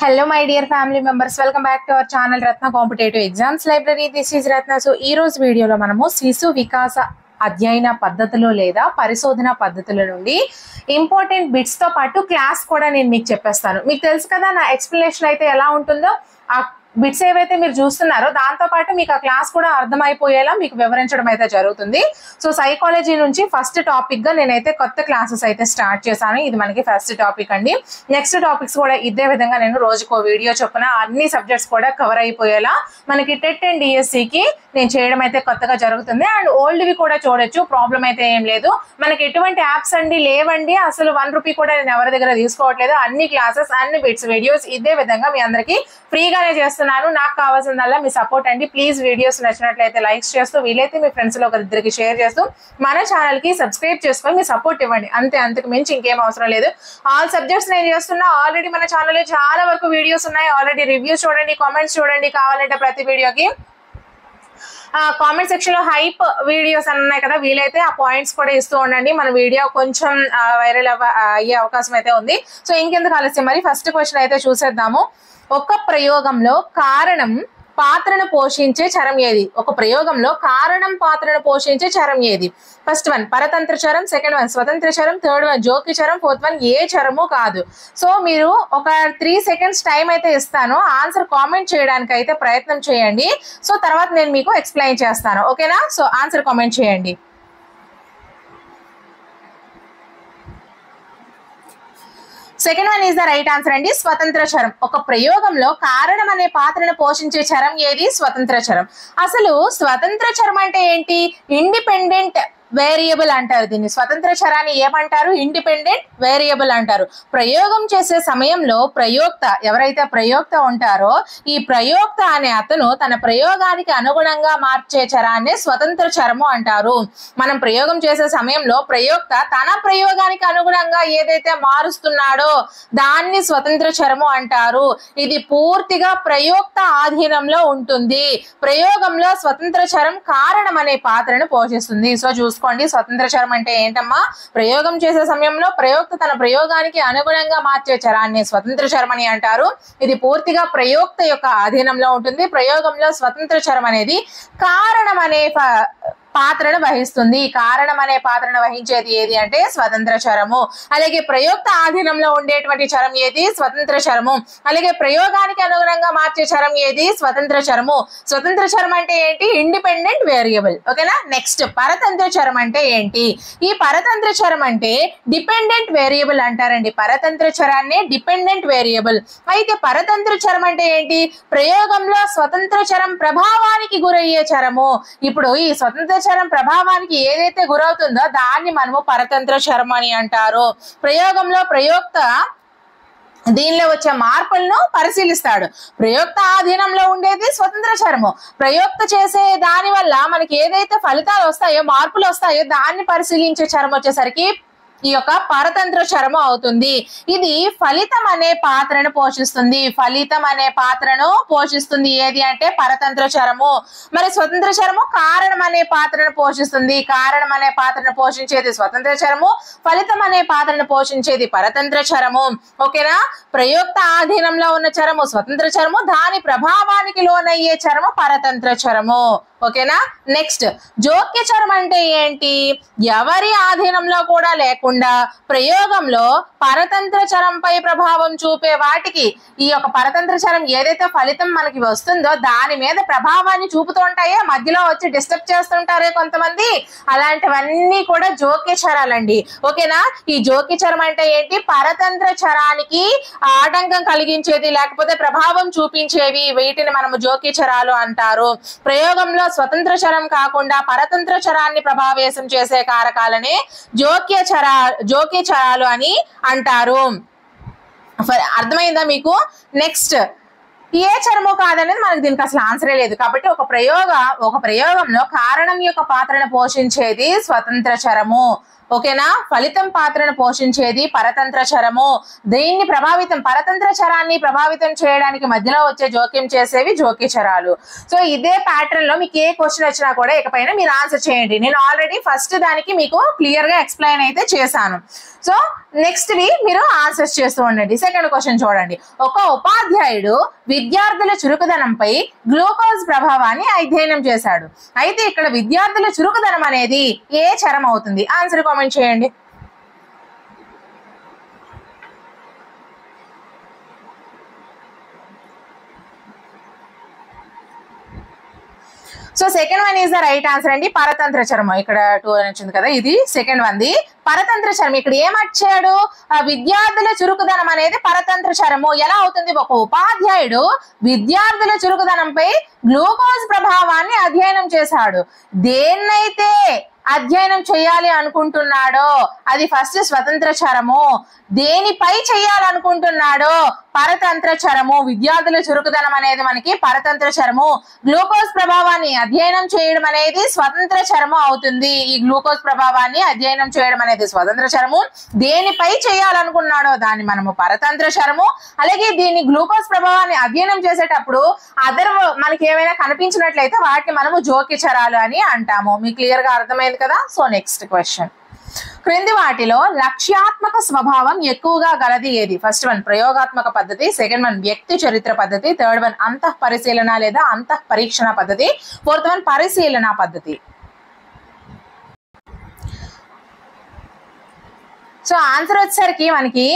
Hello my dear family members, welcome back to our channel Ratna Competitive Exams Library. This is Ratna. So ee roju video lo manamu శిశు వికాస అధ్యయన పద్ధతులు లేదా పరిశోధన పద్ధతుల నుండి important bits తో పాటు క్లాస్ కూడా నేను మీకు చెప్పేస్తాను. మీకు తెలుసు కదా నా ఎక్స్‌ప్లనేషన్ అయితే ఎలా ఉంటుందో, ఆ బిట్స్ ఏవైతే మీరు చూస్తున్నారో దాంతో పాటు మీకు ఆ క్లాస్ కూడా అర్థమైపోయేలా మీకు వివరించడం అయితే జరుగుతుంది. సో సైకాలజీ నుంచి ఫస్ట్ టాపిక్ గా నేనైతే కొత్త క్లాసెస్ అయితే స్టార్ట్ చేశాను. ఇది మనకి ఫస్ట్ టాపిక్ అండి. నెక్స్ట్ టాపిక్స్ కూడా ఇదే విధంగా నేను రోజుకో వీడియో చొప్పున అన్ని సబ్జెక్ట్స్ కూడా కవర్ అయిపోయేలా మనకి టెట్ అండ్ డిఎస్సి కి నేను చేయడం అయితే కొత్తగా జరుగుతుంది. అండ్ ఓల్డ్ వి కూడా చూడొచ్చు, ప్రాబ్లం అయితే ఏం లేదు. మనకి ఎటువంటి యాప్స్ అండి లేవండి, అసలు ₹1 కూడా నేను ఎవరి దగ్గర తీసుకోవట్లేదు. అన్ని క్లాసెస్ అన్ని బిట్స్ వీడియోస్ ఇదే విధంగా మీ అందరికి ఫ్రీగానే చేస్తున్నాను. నాకు కావాల్సిందల్లా మీ సపోర్ట్ అండి. ప్లీజ్ వీడియోస్ నచ్చినట్లయితే లైక్స్ చేస్తూ, వీలైతే మీ ఫ్రెండ్స్ లో ఒకరిద్దరికి షేర్ చేస్తూ మన ఛానల్ కి సబ్స్క్రైబ్ చేసుకొని మీ సపోర్ట్ ఇవ్వండి. అంతే, అంతకు మించి ఇంకేం అవసరం లేదు. ఆల్ సబ్జెక్ట్స్ నేను చేస్తున్నా. ఆల్రెడీ మన ఛానల్ లో చాలా వరకు వీడియోస్ ఉన్నాయి. ఆల్రెడీ రివ్యూస్ చూడండి, కామెంట్స్ చూడండి. కావాలంటే ప్రతి వీడియోకి కామెంట్ సెక్షన్ లో హైప్ వీడియోస్ అని ఉన్నాయి కదా, వీలైతే ఆ పాయింట్స్ కూడా ఇస్తూ ఉండండి. మన వీడియో కొంచెం వైరల్ అయ్యే అవకాశం అయితే ఉంది. సో ఇంకెందుకు ఆలస్యం, మరి ఫస్ట్ క్వశ్చన్ అయితే చూసేద్దాము. ఒక ప్రయోగంలో కారణం పాత్రను పోషించే చరం ఏది? ఒక ప్రయోగంలో కారణం పాత్రను పోషించే చరం ఏది? ఫస్ట్ వన్ పరతంత్ర చరం, సెకండ్ వన్ స్వతంత్ర చరం, థర్డ్ వన్ జోకి చరం, ఫోర్త్ వన్ ఏ చరము కాదు. సో మీరు ఒక 3 seconds టైం అయితే ఇస్తాను, ఆన్సర్ కామెంట్ చేయడానికి అయితే ప్రయత్నం చేయండి. సో తర్వాత నేను మీకు ఎక్స్ప్లెయిన్ చేస్తాను, ఓకేనా? సో ఆన్సర్ కామెంట్ చేయండి. Second one is the right answer అండి, స్వతంత్ర చరం. ఒక ప్రయోగంలో కారణం అనే పాత్రను పోషించే చరం ఏది? స్వతంత్ర చరం. అసలు స్వతంత్ర చరం అంటే ఏంటి? ఇండిపెండెంట్ వేరియబుల్ అంటారు దీన్ని. స్వతంత్ర చరాన్ని ఏమంటారు? ఇండిపెండెంట్ వేరియబుల్ అంటారు. ప్రయోగం చేసే సమయంలో ప్రయోక్త, ఎవరైతే ప్రయోక్త ఉంటారో ఈ ప్రయోక్త అనే అతను తన ప్రయోగానికి అనుగుణంగా మార్చే చరాన్ని స్వతంత్ర చరము అంటారు. మనం ప్రయోగం చేసే సమయంలో ప్రయోక్త తన ప్రయోగానికి అనుగుణంగా ఏదైతే మారుస్తున్నాడో దాన్ని స్వతంత్ర చరము అంటారు. ఇది పూర్తిగా ప్రయోక్త ఆధీనంలో ఉంటుంది. ప్రయోగంలో స్వతంత్ర చరం కారణం అనే పాత్రను పోషిస్తుంది. సో స్వతంత్ర చరం అంటే ఏంటమ్మా? ప్రయోగం చేసే సమయంలో ప్రయోక్త తన ప్రయోగానికి అనుగుణంగా మార్చే చరాన్ని స్వతంత్ర చరం అని అంటారు. ఇది పూర్తిగా ప్రయోక్త యొక్క ఆధీనంలో ఉంటుంది. ప్రయోగంలో స్వతంత్ర చరం అనేది కారణం అనే పాత్రను వహిస్తుంది. కారణం అనే పాత్రను వహించేది ఏది అంటే స్వతంత్ర చరము. అలాగే ప్రయోక్త ఆధీనంలో ఉండేటువంటి చరం ఏది? స్వతంత్ర చరము. అలాగే ప్రయోగానికి అనుగుణంగా మార్చే చరం ఏది? స్వతంత్ర చరము. స్వతంత్ర చరం అంటే ఏంటి? ఇండిపెండెంట్ వేరియబుల్, ఓకేనా? నెక్స్ట్ పరతంత్ర చరం అంటే ఏంటి? ఈ పరతంత్ర చరం అంటే డిపెండెంట్ వేరియబుల్ అంటారండి. పరతంత్ర చరాన్ని డిపెండెంట్ వేరియబుల్. అయితే పరతంత్ర చరం అంటే ఏంటి? ప్రయోగంలో స్వతంత్ర చరం ప్రభావానికి గురయ్యే చరము. ఇప్పుడు ఈ స్వతంత్ర చరం ప్రభావానికి ఏదైతే గురవుతుందో దాన్ని మనము పరతంత్ర చరం అని అంటారు. ప్రయోగంలో ప్రయోక్త దీనిలో వచ్చే మార్పులను పరిశీలిస్తాడు. ప్రయోక్త ఆధీనంలో ఉండేది స్వతంత్ర చరము. ప్రయోక్త చేసే దాని వల్ల మనకి ఏదైతే ఫలితాలు వస్తాయో, మార్పులు వస్తాయో దాన్ని పరిశీలించే చరం వచ్చేసరికి ఈ యొక్క పరతంత్ర చరము అవుతుంది. ఇది ఫలితం అనే పాత్రను పోషిస్తుంది. ఫలితం అనే పాత్రను పోషిస్తుంది ఏది అంటే పరతంత్ర చరము. మరి స్వతంత్ర చరము కారణం అనే పాత్రను పోషిస్తుంది. కారణం అనే పాత్రను పోషించేది స్వతంత్ర చరము, ఫలితం అనే పాత్రను పోషించేది పరతంత్ర చరము, ఓకేనా? ప్రయోక్త ఆధీనంలో ఉన్న చరము స్వతంత్ర చరము, దాని ప్రభావానికి లోనయ్యే చరము పరతంత్ర చరము, ఓకేనా? నెక్స్ట్ జోక్య చరం అంటే ఏంటి? ఎవరి ఆధీనంలో కూడా లేకుండా ప్రయోగంలో పరతంత్ర చరంపై ప్రభావం చూపే వాటికి ఈ యొక్క పరతంత్ర చరం ఏదైతే ఫలితం మనకి వస్తుందో దాని మీద ప్రభావాన్ని చూపుతూ ఉంటాయో, మధ్యలో వచ్చి డిస్టర్బ్ చేస్తుంటారే కొంతమంది, అలాంటివన్నీ కూడా జోక్య చరాలండి, ఓకేనా? ఈ జోక్య చరం అంటే ఏంటి? పరతంత్ర చరానికి ఆటంకం కలిగించేది లేకపోతే ప్రభావం చూపించేవి, వీటిని మనము జోక్య చరాలు అంటారు. ప్రయోగంలో స్వతంత్ర చరం కాకుండా పరతంత్ర చరాన్ని ప్రభావితం చేసే కారకాలనే జోక్య చరాలు అని అంటారు. అర్థమైందా మీకు? నెక్స్ట్ ఏ చరము కాదనేది మనకు దీనికి అసలు ఆన్సరే లేదు. కాబట్టి ఒక ప్రయోగంలో కారణం యొక్క పాత్రను పోషించేది స్వతంత్ర చరము, ఓకేనా. ఫలితం పాత్రను పోషించేది పరతంత్ర చరము. దీన్ని పరతంత్ర చరాన్ని ప్రభావితం చేయడానికి మధ్యలో వచ్చే జోక్యం చేసేవి జోక్య చరాలు. సో ఇదే ప్యాటర్న్ లో మీకు ఏ క్వశ్చన్ వచ్చినా కూడా ఇకపైన మీరు ఆన్సర్ చేయండి. నేను ఆల్రెడీ ఫస్ట్ దానికి మీకు క్లియర్ గా ఎక్స్ప్లెయిన్ అయితే చేశాను. సో నెక్స్ట్ వి మీరు ఆన్సర్స్ చేస్తూ ఉండండి. సెకండ్ క్వశ్చన్ చూడండి. ఒక ఉపాధ్యాయుడు విద్యార్థుల చురుకుదనంపై గ్లూకోజ్ ప్రభావాన్ని అధ్యయనం చేశాడు. అయితే ఇక్కడ విద్యార్థుల చురుకుదనం అనేది ఏ చరం అవుతుంది? ఆన్సర్ కామెంట్ చేయండి. So second one is the right answer అండి. పరతంత్ర చరము. ఇక్కడ 2 అని వచ్చింది కదా, ఇది సెకండ్ వన్ ది పరతంత్ర చరం. ఇక్కడ ఏమర్చాడు? విద్యార్థుల చురుకుదనం అనేది పరతంత్ర చరము. ఎలా అవుతుంది? ఒక ఉపాధ్యాయుడు విద్యార్థుల చురుకుదనంపై గ్లూకోజ్ ప్రభావాన్ని అధ్యయనం చేశాడు. దేన్నైతే అధ్యయనం చేయాలి అనుకుంటున్నాడో అది ఫస్ట్ స్వతంత్ర చరము. దేనిపై చేయాలనుకుంటున్నాడో పరతంత్ర చరము. విద్యార్థుల చురుకుదనం అనేది మనకి పరతంత్ర చరము. గ్లూకోజ్ ప్రభావాన్ని అధ్యయనం చేయడం అనేది స్వతంత్ర చరము అవుతుంది. ఈ గ్లూకోజ్ ప్రభావాన్ని అధ్యయనం చేయడం అనేది స్వతంత్ర చరము. దేనిపై చేయాలనుకున్నాడో దాన్ని మనము పరతంత్ర చరము. అలాగే దీన్ని గ్లూకోజ్ ప్రభావాన్ని అధ్యయనం చేసేటప్పుడు మనకి ఏమైనా కనిపించినట్లయితే వాటిని మనము జోక్య చరాలు అని అంటాము. మీకు క్లియర్ గా అర్థమైంది కదా. So next question. క్రింది వాటిలో లక్ష్యాత్మక స్వభావం ఎక్కువగా గలది ఏది? ఫస్ట్ వన్ ప్రయోగాత్మక పద్ధతి, సెకండ్ వన్ వ్యక్తి చరిత్ర పద్ధతి, థర్డ్ వన్ అంతః పరిశీలన లేదా అంతః పరీక్షణ పద్ధతి, ఫోర్త్ వన్ పరిశీలన పద్ధతి. సో ఆన్సర్ వచ్చేసరికి మనకి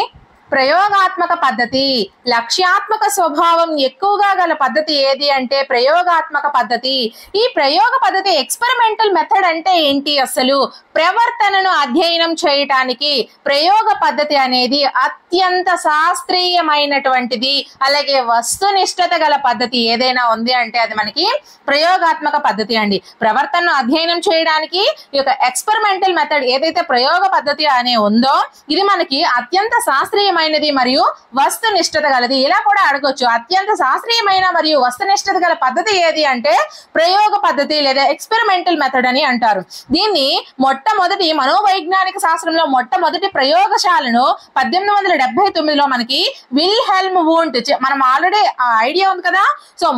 ప్రయోగాత్మక పద్ధతి. లక్ష్యాత్మక స్వభావం ఎక్కువగా గల పద్ధతి ఏది అంటే ప్రయోగాత్మక పద్ధతి. ఈ ప్రయోగ పద్ధతి ఎక్స్పెరిమెంటల్ మెథడ్ అంటే ఏంటి? అసలు ప్రవర్తనను అధ్యయనం చేయటానికి ప్రయోగ పద్ధతి అనేది అత్యంత శాస్త్రీయమైనటువంటిది. అలాగే వస్తునిష్టత గల పద్ధతి ఏదైనా ఉంది అంటే అది మనకి ప్రయోగాత్మక పద్ధతి అండి. ప్రవర్తనను అధ్యయనం చేయడానికి ఈ యొక్క ఎక్స్పెరిమెంటల్ మెథడ్ ఏదైతే ప్రయోగ పద్ధతి అనే ఉందో ఇది మనకి అత్యంత శాస్త్రీయమైనది మరియు వస్తునిష్టత గలది. ఇలా కూడా అడగొచ్చు. అత్యంత శాస్త్రీయమైన మరియు వస్తునిష్టత గల పద్ధతి ఏది అంటే ప్రయోగ పద్ధతి లేదా ఎక్స్పెరిమెంటల్ మెథడ్ అని అంటారు. దీన్ని మొట్టమొదటి మనోవైజ్ఞానిక శాస్త్రంలో మొట్టమొదటి ప్రయోగశాలను 1879లో మనకి విల్హెల్మ్ వూంట్, మనం ఆల్రెడీ ఐడియా ఉంది కదా. సో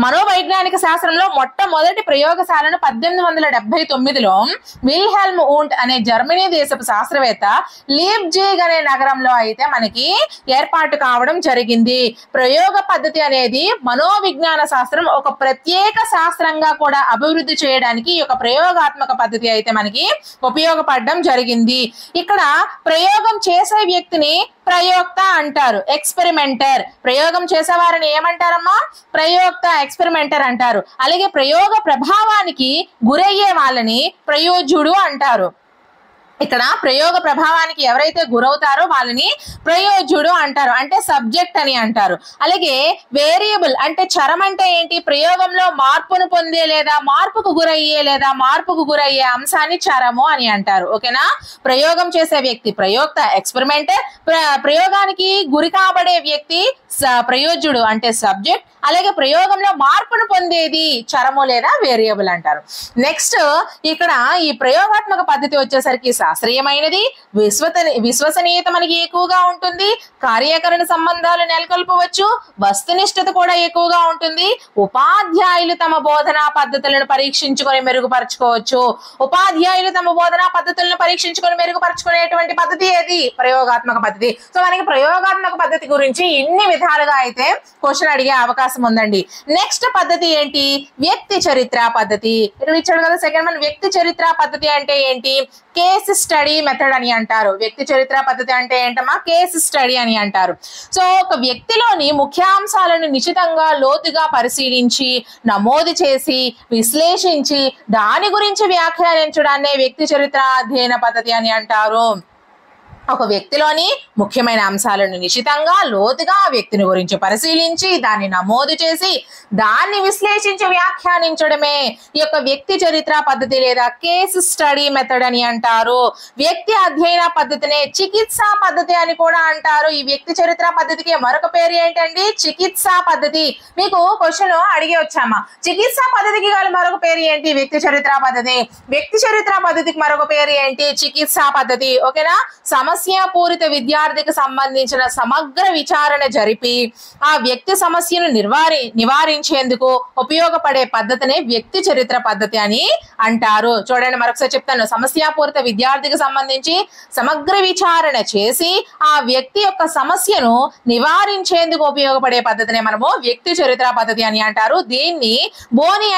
మనోవైజ్ఞానిక శాస్త్రంలో మొట్టమొదటి ప్రయోగశాలను 1879లో విల్హెల్మ్ వూంట్ అనే జర్మనీ దేశపు శాస్త్రవేత్త లీప్జిగ్ అనే నగరంలో అయితే మనకి ఏర్పాటు కావడం జరిగింది. ప్రయోగ పద్ధతి అనేది మనోవిజ్ఞాన శాస్త్రం ఒక ప్రత్యేక శాస్త్రంగా కూడా అభివృద్ధి చేయడానికి ఈ యొక్క ప్రయోగాత్మక పద్ధతి అయితే మనకి ఉపయోగపడడం జరిగింది. ఇక్కడ ప్రయోగం చేసే వ్యక్తిని ప్రయోక్త అంటారు, ఎక్స్పెరిమెంటర్. ప్రయోగం చేసేవారిని ఏమంటారమ్మా? ప్రయోక్త, ఎక్స్పెరిమెంటర్ అంటారు. అలాగే ప్రయోగ ప్రభావానికి గురయ్యే వాళ్ళని ప్రయోజ్యుడు అంటారు. ఇక్కడ ప్రయోగ ప్రభావానికి ఎవరైతే గురవుతారో వాళ్ళని ప్రయోజ్యుడు అంటారు, అంటే సబ్జెక్ట్ అని అంటారు. అలాగే వేరియబుల్ అంటే చరం అంటే ఏంటి? ప్రయోగంలో మార్పును పొందే లేదా మార్పుకు గురయ్యే అంశాన్ని చరము అని అంటారు. ఓకేనా. ప్రయోగం చేసే వ్యక్తి ప్రయోక్త, ఎక్స్పెరిమెంటర్. ప్రయోగానికి గురి కాబడే వ్యక్తి ప్రయోజ్యుడు అంటే సబ్జెక్ట్. అలాగే ప్రయోగంలో మార్పును పొందేది చరము లేదా వేరియబుల్ అంటారు. నెక్స్ట్ ఇక్కడ ఈ ప్రయోగాత్మక పద్ధతి వచ్చేసరికి శాస్త్రీయమైనది, విశ్వసనీయత మనకి ఎక్కువగా ఉంటుంది, కార్యకరణ సంబంధాలు నెలకొల్పవచ్చు, వస్తునిష్టత కూడా ఎక్కువగా ఉంటుంది. ఉపాధ్యాయులు తమ బోధనా పద్ధతులను పరీక్షించుకొని మెరుగుపరచుకోవచ్చు. ఉపాధ్యాయులు తమ బోధనా పద్ధతులను పరీక్షించుకొని మెరుగుపరచుకునేటువంటి పద్ధతి ఏది? ప్రయోగాత్మక పద్ధతి. సో మనకి ప్రయోగాత్మక పద్ధతి గురించి ఇన్ని విధాలుగా అయితే క్వశ్చన్ అడిగే అవకాశం ఉందండి. నెక్స్ట్ పద్ధతి ఏంటి? వ్యక్తి చరిత్ర పద్ధతి. ఇక్కడ ఇచ్చాడు కదా సెకండ్ వన్. వ్యక్తి చరిత్ర పద్ధతి అంటే ఏంటి? కేస్ స్టడీ మెథడ్ అని అంటారు. వ్యక్తి చరిత్ర పద్ధతి అంటే ఏంటమ్మా? కేస్ స్టడీ అని అంటారు. సో ఒక వ్యక్తిలోని ముఖ్యాంశాలను నిశితంగా లోతుగా పరిశీలించి నమోదు చేసి విశ్లేషించి దాని గురించి వ్యాఖ్యానించడాన్నే వ్యక్తి చరిత్ర అధ్యయన పద్ధతి అని అంటారు. ఒక వ్యక్తిలోని ముఖ్యమైన అంశాలను నిశితంగా లోతుగా ఆ వ్యక్తిని గురించి పరిశీలించి దాన్ని నమోదు చేసి దాన్ని విశ్లేషించి వ్యాఖ్యానించడమే ఈ యొక్క వ్యక్తి చరిత్ర పద్ధతి లేదా కేస్ స్టడీ మెథడ్ అని అంటారు. వ్యక్తి అధ్యయన పద్ధతినే చికిత్సా పద్ధతి అని కూడా అంటారు. ఈ వ్యక్తి చరిత్ర పద్ధతికి మరొక పేరు ఏంటండి? చికిత్సా పద్ధతి. మీకు క్వశ్చన్ అడిగి వచ్చామా, చికిత్సా పద్ధతికి గల మరొక పేరు ఏంటి? వ్యక్తి చరిత్ర పద్ధతి. వ్యక్తి చరిత్ర పద్ధతికి మరొక పేరు ఏంటి? చికిత్సా పద్ధతి. ఓకేనా? సమస్యాపూరిత విద్యార్థికి సంబంధించిన సమగ్ర విచారణ జరిపి ఆ వ్యక్తి సమస్యను నివారించేందుకు ఉపయోగపడే పద్ధతినే వ్యక్తి చరిత్ర పద్ధతి అని అంటారు. చూడండి, మరొకసారి చెప్తాను. సమస్యాపూరిత విద్యార్థికి సంబంధించి సమగ్ర విచారణ చేసి ఆ వ్యక్తి యొక్క సమస్యను నివారించేందుకు ఉపయోగపడే పద్ధతినే మనము వ్యక్తి చరిత్ర పద్ధతి అని అంటారు. దీన్ని బోని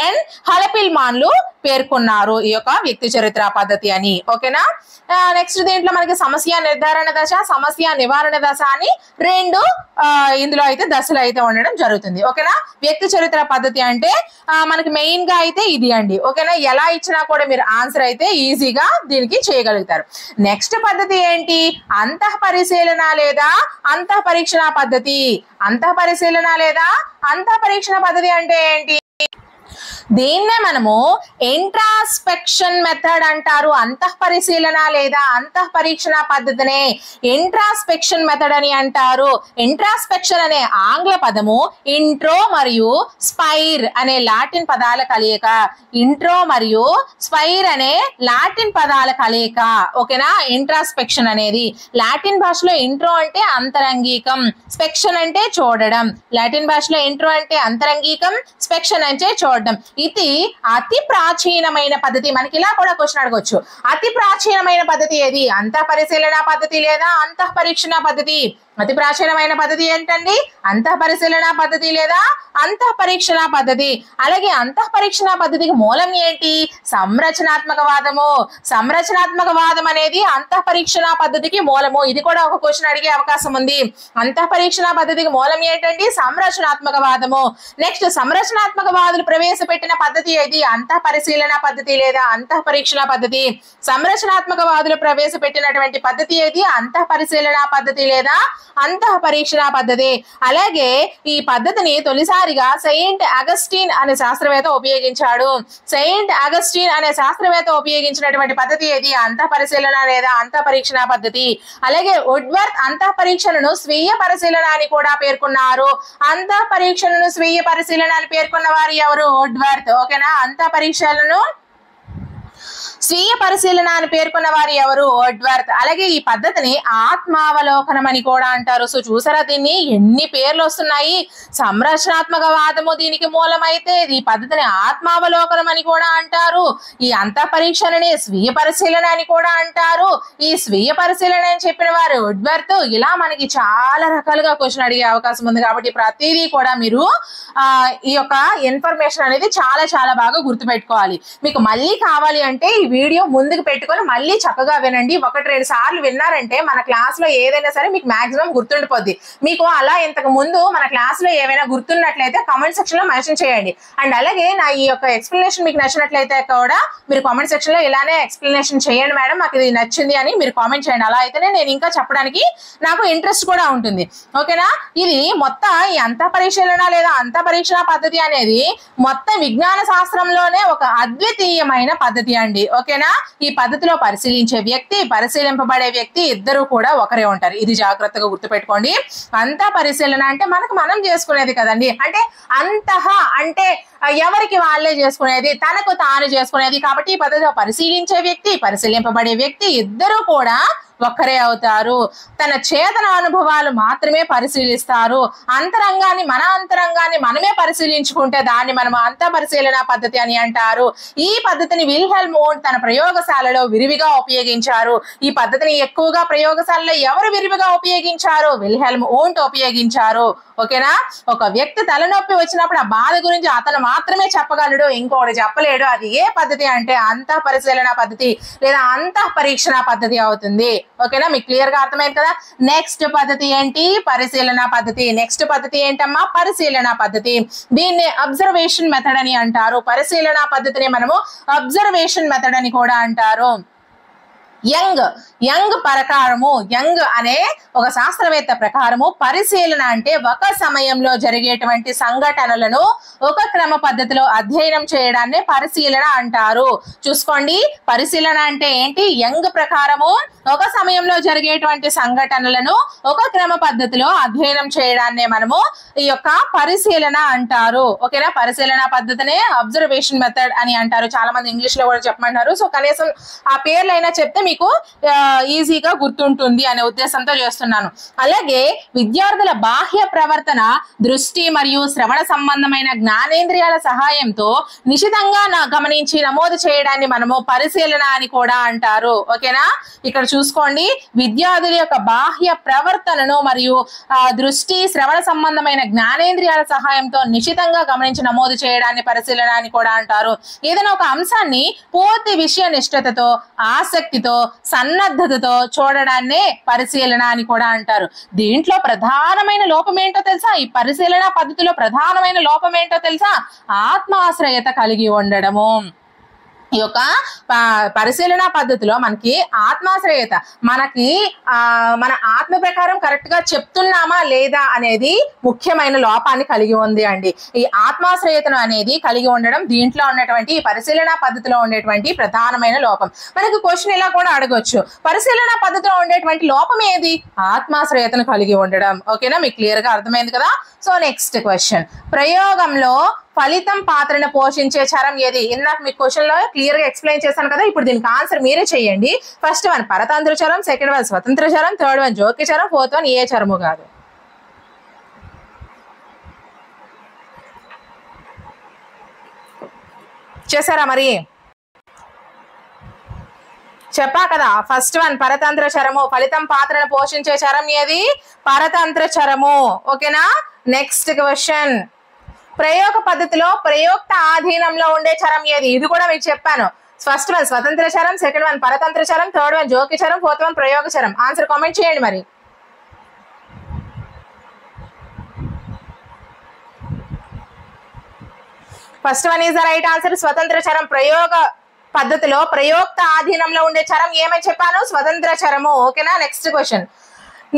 అండ్ హలపిల్మాన్లు పేర్కొన్నారు ఈ యొక్క వ్యక్తి చరిత్ర పద్ధతి అని. ఓకేనా? నెక్స్ట్ దీంట్లో మనకి సమస్య నిర్ధారణ దశ, సమస్య నివారణ దశ అని రెండు ఇందులో అయితే దశలు అయితే ఉండడం జరుగుతుంది. ఓకేనా? వ్యక్తి చరిత్ర పద్ధతి అంటే మనకి మెయిన్ గా అయితే ఇది అండి. ఓకేనా? ఎలా ఇచ్చినా కూడా మీరు ఆన్సర్ అయితే ఈజీగా దీనికి చేయగలుగుతారు. నెక్స్ట్ పద్ధతి ఏంటి? అంతః పరిశీలన లేదా అంతః పరీక్షణ పద్ధతి. అంతః పరిశీలన లేదా అంతః పరీక్షణ పద్ధతి అంటే ఏంటి? దీన్నే మనము ఇంట్రాస్పెక్షన్ మెథడ్ అంటారు. అంతః పరిశీలన లేదా అంతః పరీక్షణ పద్ధతినే ఇంట్రాస్పెక్షన్ మెథడ్ అని అంటారు. ఇంట్రాస్పెక్షన్ అనే ఆంగ్ల పదము ఇంట్రో మరియు స్పైర్ అనే లాటిన్ పదాల కలయిక. ఇంట్రో మరియు స్పైర్ అనే లాటిన్ పదాల కలయిక. ఓకేనా? ఇంట్రాస్పెక్షన్ అనేది లాటిన్ భాషలో ఇంట్రో అంటే అంతరంగికం, స్పెక్షన్ అంటే చూడడం. లాటిన్ భాషలో ఇంట్రో అంటే అంతరంగికం, స్పెక్షన్ అంటే చూడడం. ఇది అతి ప్రాచీనమైన పద్ధతి. మనకి ఇలా కూడా క్వశ్చన్ అడగొచ్చు, అతి ప్రాచీనమైన పద్ధతి ఏది? అంతః పరిశీలన పద్ధతి లేదా అంతః పరీక్షణ పద్ధతి? అతి ప్రాచీనమైన పద్ధతి ఏంటండి? అంతః పరిశీలన పద్ధతి లేదా అంతః పరీక్షణ పద్ధతి. అలాగే అంతః పరీక్షణ పద్ధతికి మూలం ఏంటి? సంరచనాత్మక వాదము. సంరచనాత్మక వాదం అనేది అంతః పరీక్షణ పద్ధతికి మూలము. ఇది కూడా ఒక క్వశ్చన్ అడిగే అవకాశం ఉంది. అంతః పరీక్షణ పద్ధతికి మూలం ఏంటండి? సంరచనాత్మక వాదము. నెక్స్ట్, సంరచనాత్మక వాదులు ప్రవేశపెట్టిన పద్ధతి ఏది? అంతః పరిశీలన పద్ధతి లేదా అంతః పరీక్షణ పద్ధతి. సంరచనాత్మక వాదులు ప్రవేశపెట్టినటువంటి పద్ధతి ఏది? అంతః పరిశీలన పద్ధతి లేదా అంతః పరీక్షణ పద్ధతి. అలాగే ఈ పద్ధతిని తొలిసారిగా సెయింట్ అగస్టిన్ అనే శాస్త్రవేత్త ఉపయోగించాడు. సెయింట్ అగస్టిన్ అనే శాస్త్రవేత్త ఉపయోగించినటువంటి పద్ధతి ఏది? అంతః పరిశీలన లేదా అంతః పరీక్షణ పద్ధతి. అలాగే వుడ్వర్త్ అంతః పరీక్షలను స్వీయ పరిశీలన అని కూడా పేర్కొన్నారు. అంతః పరీక్షలను స్వీయ పరిశీలన అని పేర్కొన్న వారు ఎవరు? వుడ్వర్త్. ఓకేనా? అంతః పరీక్షలను స్వీయ పరిశీలన అని పేర్కొన్న వారు ఎవరు? వుడ్వర్త్. అలాగే ఈ పద్ధతిని ఆత్మావలోకనం అని కూడా అంటారు. సో చూసారా, దీన్ని ఎన్ని పేర్లు వస్తున్నాయి. సంరచనాత్మక వాదము దీనికి మూలమైతే ఈ పద్ధతిని ఆత్మావలోకనం అని కూడా అంటారు. ఈ అంతః పరీక్షలని స్వీయ పరిశీలన అని కూడా అంటారు. ఈ స్వీయ పరిశీలన అని చెప్పిన వారు వుడ్వర్త్. ఇలా మనకి చాలా రకాలుగా క్వశ్చన్ అడిగే అవకాశం ఉంది. కాబట్టి ప్రతిదీ కూడా మీరు ఈ యొక్క ఇన్ఫర్మేషన్ అనేది చాలా చాలా బాగా గుర్తుపెట్టుకోవాలి. మీకు మళ్ళీ కావాలి అంటే ఈ వీడియో ముందుకు పెట్టుకొని మళ్ళీ చక్కగా వినండి. 1-2 సార్లు విన్నారంటే మన క్లాస్ లో ఏదైనా సరే మీకు మాక్సిమం గుర్తుండిపోద్ది. మీకు అలా ఇంతకు ముందు మన క్లాస్ లో ఏమైనా గుర్తున్నట్లయితే కామెంట్ సెక్షన్ లో మెన్షన్ చేయండి. అండ్ అలాగే నా ఈ యొక్క ఎక్స్ప్లెనేషన్ మీకు నచ్చినట్లయితే కూడా మీరు కామెంట్ సెక్షన్ లో ఇలానే ఎక్స్ప్లెనేషన్ చేయండి మేడం, మాకు ఇది నచ్చింది అని మీరు కామెంట్ చేయండి. అలా అయితేనే నేను ఇంకా చెప్పడానికి నాకు ఇంట్రెస్ట్ కూడా ఉంటుంది. ఓకేనా? ఇది మొత్తం ఈ అంతః పరిశీలన లేదా అంతః పరీక్షణ పద్ధతి అనేది మొత్తం విజ్ఞాన శాస్త్రంలోనే ఒక అద్వితీయమైన పద్ధతి అండి. ఓకేనా? ఈ పద్ధతిలో పరిశీలించే వ్యక్తి, పరిశీలింపబడే వ్యక్తి ఇద్దరు కూడా ఒకరే ఉంటారు. ఇది జాగ్రత్తగా గుర్తుపెట్టుకోండి. అంతః పరిశీలన అంటే మనం చేసుకునేది కదండి. అంటే అంతః అంటే ఎవరికి వాళ్ళే చేసుకునేది, తనకు తాను చేసుకునేది. కాబట్టి ఈ పద్ధతిలో పరిశీలించే వ్యక్తి, పరిశీలింపబడే వ్యక్తి ఇద్దరు కూడా ఒక్కరే అవుతారు. తన చేతన అనుభవాలు మాత్రమే పరిశీలిస్తారు. మన అంతరంగాన్ని మనమే పరిశీలించుకుంటే దాన్ని మనం అంతః పరిశీలన పద్ధతి అని అంటారు. ఈ పద్ధతిని విల్హెల్మ్ వోంట్ తన ప్రయోగశాలలో విరివిగా ఉపయోగించారు. ఈ పద్ధతిని ఎక్కువగా ప్రయోగశాలలో ఎవరు విరివిగా ఉపయోగించారు? విల్హెల్మ్ వోంట్ ఉపయోగించారు. ఓకేనా? ఒక వ్యక్తి తలనొప్పి వచ్చినప్పుడు ఆ బాధ గురించి అతను మాత్రమే చెప్పగలడు, ఇంకోటి చెప్పలేడు. అది ఏ పద్ధతి అంటే అంతః పరిశీలన పద్ధతి లేదా అంతః పరీక్షణ పద్ధతి అవుతుంది. ఓకేనా? మీకు క్లియర్ గా అర్థమైంది కదా. నెక్స్ట్ పద్ధతి ఏంటి? పరిశీలన పద్ధతి. నెక్స్ట్ పద్ధతి ఏంటమ్మా? పరిశీలన పద్ధతి. దీన్ని అబ్జర్వేషన్ మెథడ్ అని అంటారు. పరిశీలన పద్ధతిని మనము అబ్జర్వేషన్ మెథడ్ అని కూడా అంటారు. యంగ్ ప్రకారము, యంగ్ అనే ఒక శాస్త్రవేత్త ప్రకారము పరిశీలన అంటే ఒక సమయంలో జరిగేటువంటి సంఘటనలను ఒక క్రమ పద్ధతిలో అధ్యయనం చేయడాన్ని పరిశీలన అంటారు. చూసుకోండి, పరిశీలన అంటే ఏంటి? యంగ్ ప్రకారము ఒక సమయంలో జరిగేటువంటి సంఘటనలను ఒక క్రమ పద్ధతిలో అధ్యయనం చేయడాన్ని మనము ఈ యొక్క పరిశీలన అంటారు. ఓకేనా? పరిశీలన పద్ధతినే అబ్జర్వేషన్ మెథడ్ అని అంటారు. చాలా మంది ఇంగ్లీష్ లో కూడా చెప్పమంటారు. సో కనీసం ఆ పేర్లు అయినా చెప్తే మీకు ఈజీగా గుర్తుంటుంది అనే ఉద్దేశంతో చేస్తున్నాను. అలాగే విద్యార్థుల బాహ్య ప్రవర్తన దృష్టి మరియు శ్రవణ సంబంధమైన జ్ఞానేంద్రియాల సహాయంతో నిశితంగా గమనించి నమోదు చేయడాన్ని మనము పరిశీలన అని కూడా అంటారు. ఓకేనా? ఇక్కడ చూసుకోండి, విద్యార్థుల యొక్క బాహ్య ప్రవర్తనను మరియు దృష్టి శ్రవణ సంబంధమైన జ్ఞానేంద్రియాల సహాయంతో నిశితంగా గమనించి నమోదు చేయడాన్ని పరిశీలన అని కూడా అంటారు. ఏదైనా ఒక అంశాన్ని పూర్తి విషయ నిష్ఠతతో, ఆసక్తితో, సన్నద్ధతతో చూడడాన్నే పరిశీలన అని కూడా అంటారు. దీంట్లో ప్రధానమైన లోపం ఏంటో తెలుసా? ఈ పరిశీలన పద్ధతిలో ప్రధానమైన లోపం ఏంటో తెలుసా? ఆత్మాశ్రయత కలిగి ఉండడము. ఈ యొక్క పరిశీలన పద్ధతిలో మనకి ఆత్మాశ్రయత, మనకి మన ఆత్మ ప్రకారం కరెక్ట్ గా చెప్తున్నామా లేదా అనేది ముఖ్యమైన లోపాన్ని కలిగి ఉంది అండి. ఈ ఆత్మాశ్రయతను అనేది కలిగి ఉండడం దీంట్లో ఉన్నటువంటి పరిశీలన పద్ధతిలో ఉండేటువంటి ప్రధానమైన లోపం. మనకి క్వశ్చన్ ఇలా కూడా అడగొచ్చు, పరిశీలన పద్ధతిలో ఉండేటువంటి లోపం ఏది? ఆత్మాశ్రయతను కలిగి ఉండడం. ఓకేనా? మీకు క్లియర్ గా అర్థమైంది కదా? సో నెక్స్ట్ క్వశ్చన్, ప్రయోగంలో ఫలితం పాత్రను పోషించే చరం ఏది? ఇందాక మీకు క్వశ్చన్ లో క్లియర్ గా ఎక్స్ప్లెయిన్ చేశాను కదా, ఇప్పుడు దీనికి ఆన్సర్ మీరే చేయండి. ఫస్ట్ వన్ పరతంత్ర చరం, సెకండ్ వన్ స్వతంత్ర చరం, థర్డ్ వన్ జోక్య చరం, ఫోర్త్ వన్ ఏ చరము కాదు. చేశారా మరి? చెప్పా కదా, ఫస్ట్ వన్ పరతంత్ర చరము, ఫలితం పాత్రను పోషించే చరం ఏది? పరతంత్ర చరము. ఓకేనా? నెక్స్ట్ క్వశ్చన్, ప్రయోగ పద్ధతిలో ప్రయోక్త ఆధీనంలో ఉండే చరం ఏది? ఇది కూడా మీకు చెప్పాను. ఫస్ట్ వన్ స్వతంత్ర చరం, సెకండ్ వన్ పరతంత్ర చరం, థర్డ్ వన్ జోక్య చరం, ఫోర్త్ వన్ ప్రయోగ చరం. ఆన్సర్ కామెంట్ చేయండి మరి. First one is the right answer, స్వతంత్ర చరం. ప్రయోగ పద్ధతిలో ప్రయోక్త ఆధీనంలో ఉండే చరం ఏమని చెప్పాను? స్వతంత్ర చరము. ఓకేనా? నెక్స్ట్ క్వశ్చన్,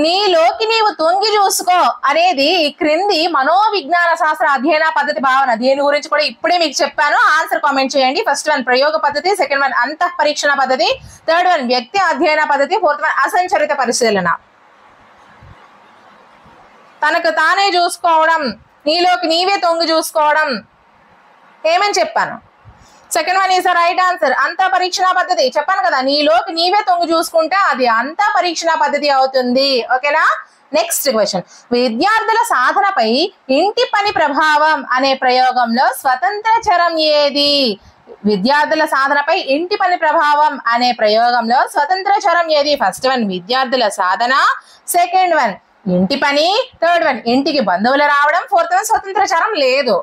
నీలోకి నీవు తొంగి చూసుకో అనేది ఈ క్రింది మనోవిజ్ఞాన శాస్త్ర అధ్యయన పద్ధతి భావన. దీని గురించి కూడా ఇప్పుడే మీకు చెప్పాను. ఆన్సర్ కామెంట్ చేయండి. ఫస్ట్ వన్ ప్రయోగ పద్ధతి, సెకండ్ వన్ అంతః పరీక్షణ పద్ధతి, థర్డ్ వన్ వ్యక్తి అధ్యయన పద్ధతి, ఫోర్త్ వన్ అసంచరిత పరిశీలన. తనకు తానే చూసుకోవడం, నీలోకి నీవే తొంగి చూసుకోవడం ఏమని చెప్పాను? Second one is the right answer, అంతా పరీక్షణ పద్ధతి. చెప్పాను కదా, నీలోకి నీవే తొంగి చూసుకుంటే అది అంతా పరీక్షణ పద్ధతి అవుతుంది. ఓకేనా? నెక్స్ట్ క్వశ్చన్, విద్యార్థుల సాధనపై ఇంటి పని ప్రభావం అనే ప్రయోగంలో స్వతంత్ర చరం ఏది? విద్యార్థుల సాధనపై ఇంటి పని ప్రభావం అనే ప్రయోగంలో స్వతంత్ర చరం ఏది? ఫస్ట్ వన్ విద్యార్థుల సాధన, సెకండ్ వన్ ఇంటి పని, థర్డ్ వన్ ఇంటికి బంధువులు రావడం, ఫోర్త్ వన్ స్వతంత్ర చరం లేదు.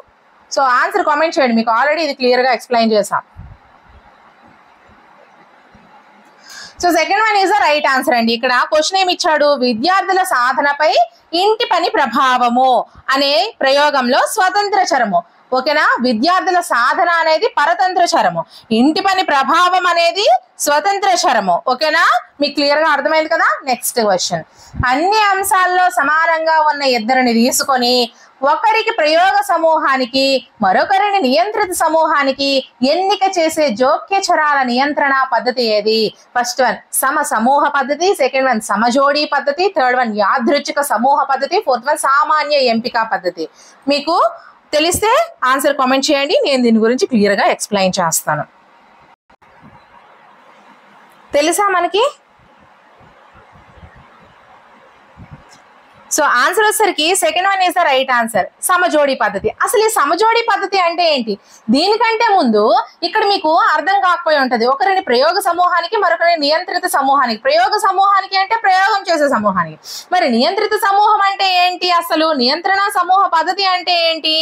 సో ఆన్సర్ కామెంట్ చేయండి. మీకు ఆల్రెడీ ఇది క్లియర్ గా ఎక్స్ప్లెయిన్ చేశాం. So second one is the right answer అండి. ఇక్కడ క్వశ్చన్ ఏమి ఇచ్చాడు? విద్యార్థుల సాధనపై ఇంటి పని ప్రభావము అనే ప్రయోగంలో స్వతంత్ర చరము. ఓకేనా? విద్యార్థుల సాధన అనేది పరతంత్ర చరము, ఇంటి పని ప్రభావం అనేది స్వతంత్ర చరము. ఓకేనా? మీకు క్లియర్ గా అర్థమైంది కదా? నెక్స్ట్ క్వశ్చన్, అన్ని అంశాల్లో సమానంగా ఉన్న ఇద్దరిని తీసుకొని ఒకరికి ప్రయోగ సమూహానికి మరొకరిని నియంత్రిత సమూహానికి ఎన్నిక చేసే జోక్య చరాల నియంత్రణ పద్ధతి ఏది? ఫస్ట్ వన్ సమూహ పద్ధతి, సెకండ్ వన్ సమజోడీ పద్ధతి, థర్డ్ వన్ యాదృచ్ఛిక సమూహ పద్ధతి, ఫోర్త్ వన్ సామాన్య ఎంపిక పద్ధతి. మీకు తెలిస్తే ఆన్సర్ కామెంట్ చేయండి. నేను దీని గురించి క్లియర్ గా ఎక్స్ప్లెయిన్ చేస్తాను. తెలుసా మనకి? సో ఆన్సర్ వచ్చేసరికి second one is the right answer, సమజోడీ పద్ధతి. అసలు ఈ సమజోడీ పద్ధతి అంటే ఏంటి? దీనికంటే ముందు ఇక్కడ మీకు అర్థం కాకపోయి ఉంటది. ఒకరిని ప్రయోగ సమూహానికి మరొకరిని నియంత్రిత సమూహానికి. ప్రయోగ సమూహానికి అంటే ప్రయోగం చేసే సమూహానికి, మరి నియంత్రిత సమూహం అంటే ఏంటి? అసలు నియంత్రణ సమూహ పద్ధతి అంటే ఏంటి?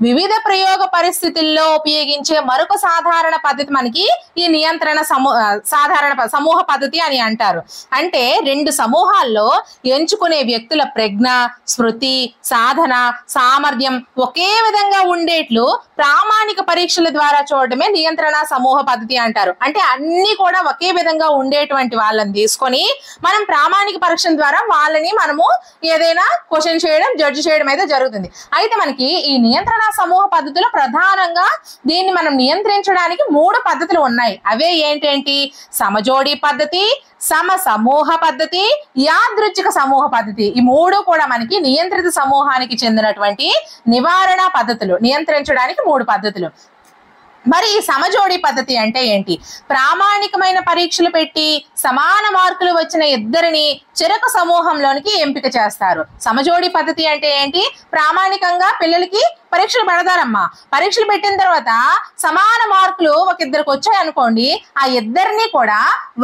వివిధ ప్రయోగ పరిస్థితుల్లో ఉపయోగించే మరొక సాధారణ పద్ధతి మనకి ఈ నియంత్రణ సమూహ పద్ధతి అని అంటారు. అంటే రెండు సమూహాల్లో ఎంచుకునే వ్యక్తుల ప్రజ్ఞ, ప్రజ్ఞ, స్మృతి, సాధన, సామర్థ్యం ఒకే విధంగా ఉండేట్లు ప్రామాణిక పరీక్షల ద్వారా చూడడమే నియంత్రణ సమూహ పద్ధతి అంటారు. అంటే అన్ని కూడా ఒకే విధంగా ఉండేటువంటి వాళ్ళని తీసుకొని మనం ప్రామాణిక పరీక్షల ద్వారా వాళ్ళని మనము ఏదైనా క్వశ్చన్ చేయడం, జడ్జి చేయడం అయితే జరుగుతుంది. అయితే మనకి ఈ నియంత్రణ సమూహ పద్ధతిలో ప్రధానంగా దీన్ని మనం నియంత్రించడానికి 3 పద్ధతులు ఉన్నాయి. అవే ఏంటేంటి? సమజోడీ పద్ధతి, సమ సమూహ పద్ధతి, యాదృచ్ఛిక సమూహ పద్ధతి. ఈ 3 కూడా మనకి నియంత్రిత సమూహానికి చెందినటువంటి నివారణ పద్ధతులు, నియంత్రించడానికి 3 పద్ధతులు. మరి ఈ సమజోడీ పద్ధతి అంటే ఏంటి? ప్రామాణికమైన పరీక్షలు పెట్టి సమాన మార్కులు వచ్చిన ఇద్దరిని చెరొక సమూహంలోనికి ఎంపిక చేస్తారు. సమజోడీ పద్ధతి అంటే ఏంటి? ప్రామాణికంగా పిల్లలకి పరీక్షలు పెడతారమ్మా. పరీక్షలు పెట్టిన తర్వాత సమాన మార్కులు ఒక ఇద్దరికి వచ్చాయి అనుకోండి, ఆ ఇద్దరిని కూడా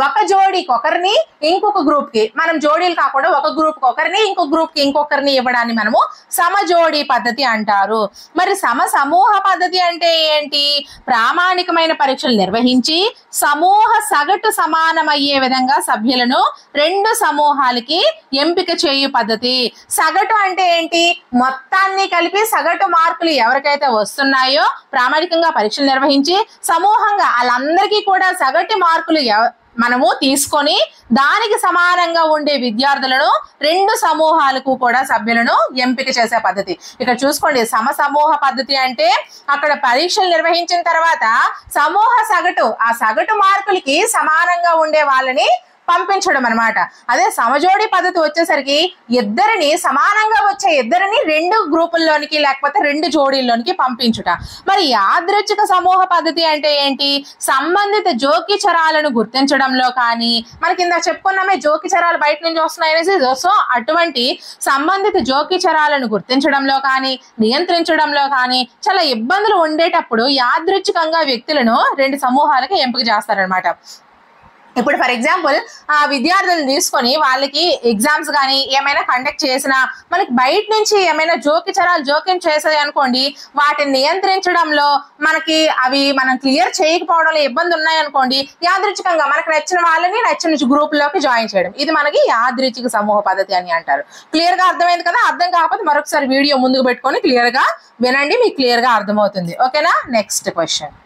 ఒక జోడీకి ఒకరిని, ఇంకొక గ్రూప్ కి, మనం జోడీలు కాకుండా ఒక గ్రూప్ కి ఒకరిని, ఇంకొక గ్రూప్ కి ఇంకొకరిని ఇవ్వడాన్ని మనము సమజోడీ పద్ధతి అంటారు. మరి సమ సమూహ పద్ధతి అంటే ఏంటి? ప్రామాణికమైన పరీక్షలు నిర్వహించి సమూహ సగటు సమానమయ్యే విధంగా సభ్యులను 2 సమూహాలకి ఎంపిక చేయు పద్ధతి. సగటు అంటే ఏంటి? మొత్తాన్ని కలిపి సగటు మార్కులు ఎవరికైతే వస్తున్నాయో ప్రామాణికంగా పరీక్షలు నిర్వహించి సమూహంగా వాళ్ళందరికీ కూడా సగటు మార్కులు మనము తీసుకొని దానికి సమానంగా ఉండే విద్యార్థులను 2 సమూహాలకు కూడా సభ్యులను ఎంపిక చేసే పద్ధతి. ఇక్కడ చూసుకోండి, సమ సమూహ పద్ధతి అంటే అక్కడ పరీక్షలు నిర్వహించిన తర్వాత సమూహ సగటు, ఆ సగటు మార్కులకి సమానంగా ఉండే వాళ్ళని పంపించడం అన్నమాట. అదే సమజోడీ పద్ధతి వచ్చేసరికి ఇద్దరిని సమానంగా వచ్చే ఇద్దరిని 2 గ్రూపుల్లోనికి లేకపోతే 2 జోడీల్లోనికి పంపించుట. మరి యాదృచ్ఛిక సమూహ పద్ధతి అంటే ఏంటి? సంబంధిత జోకిచరాలను గుర్తించడంలో కానీ, మనకి ఇందాక చెప్పుకున్నామే జోకిచరాలు బయట నుంచి వస్తున్నాయనేసి, సో అటువంటి సంబంధిత జోకిచరాలను గుర్తించడంలో కానీ, నియంత్రించడంలో కానీ చాలా ఇబ్బందులు ఉండేటప్పుడు యాదృచ్ఛికంగా వ్యక్తులను 2 సమూహాలకి ఎంపిక చేస్తారనమాట. ఇప్పుడు ఫర్ ఎగ్జాంపుల్ విద్యార్థులను తీసుకొని వాళ్ళకి ఎగ్జామ్స్ కానీ ఏమైనా కండక్ట్ చేసినా మనకి బయట నుంచి ఏమైనా జోక్యం చేసాయి అనుకోండి, వాటిని నియంత్రించడంలో మనకి అవి మనం క్లియర్ చేయకపోవడంలో ఇబ్బంది ఉన్నాయి అనుకోండి, యాదృచ్ఛికంగా మనకు నచ్చిన వాళ్ళని నచ్చిన గ్రూపుల్లోకి జాయిన్ చేయడం, ఇది మనకి యాదృచ్ఛిక సమూహ పద్ధతి అని అంటారు. క్లియర్ గా అర్థమైంది కదా? అర్థం కాకపోతే మరొకసారి వీడియో ముందుకు పెట్టుకొని క్లియర్ గా వినండి, మీకు క్లియర్ గా అర్థమవుతుంది. ఓకేనా? Next question.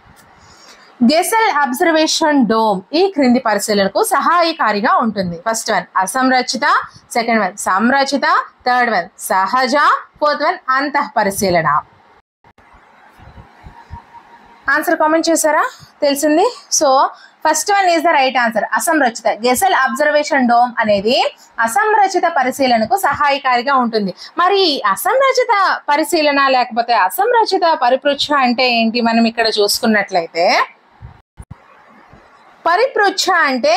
Gesell observation dome ఈ క్రింది పరిశీలనకు సహాయకారిగా ఉంటుంది. ఫస్ట్ వన్ అసంరచిత, సెకండ్ వన్ సంరచిత, థర్డ్ వన్ సహజ, ఫోర్త్ వన్ అంతః పరిశీలన. ఆన్సర్ కామెంట్ చేశారా? తెలిసింది. So first one is the right answer, అసంరచిత. గెసెల్ అబ్జర్వేషన్ డోమ్ అనేది అసంరచిత పరిశీలనకు సహాయకారిగా ఉంటుంది. మరి అసంరచిత పరిశీలన లేకపోతే అసంరచిత పరిపృచ్ఛ అంటే ఏంటి? మనం ఇక్కడ చూసుకున్నట్లయితే పరిపృచ్ఛ అంటే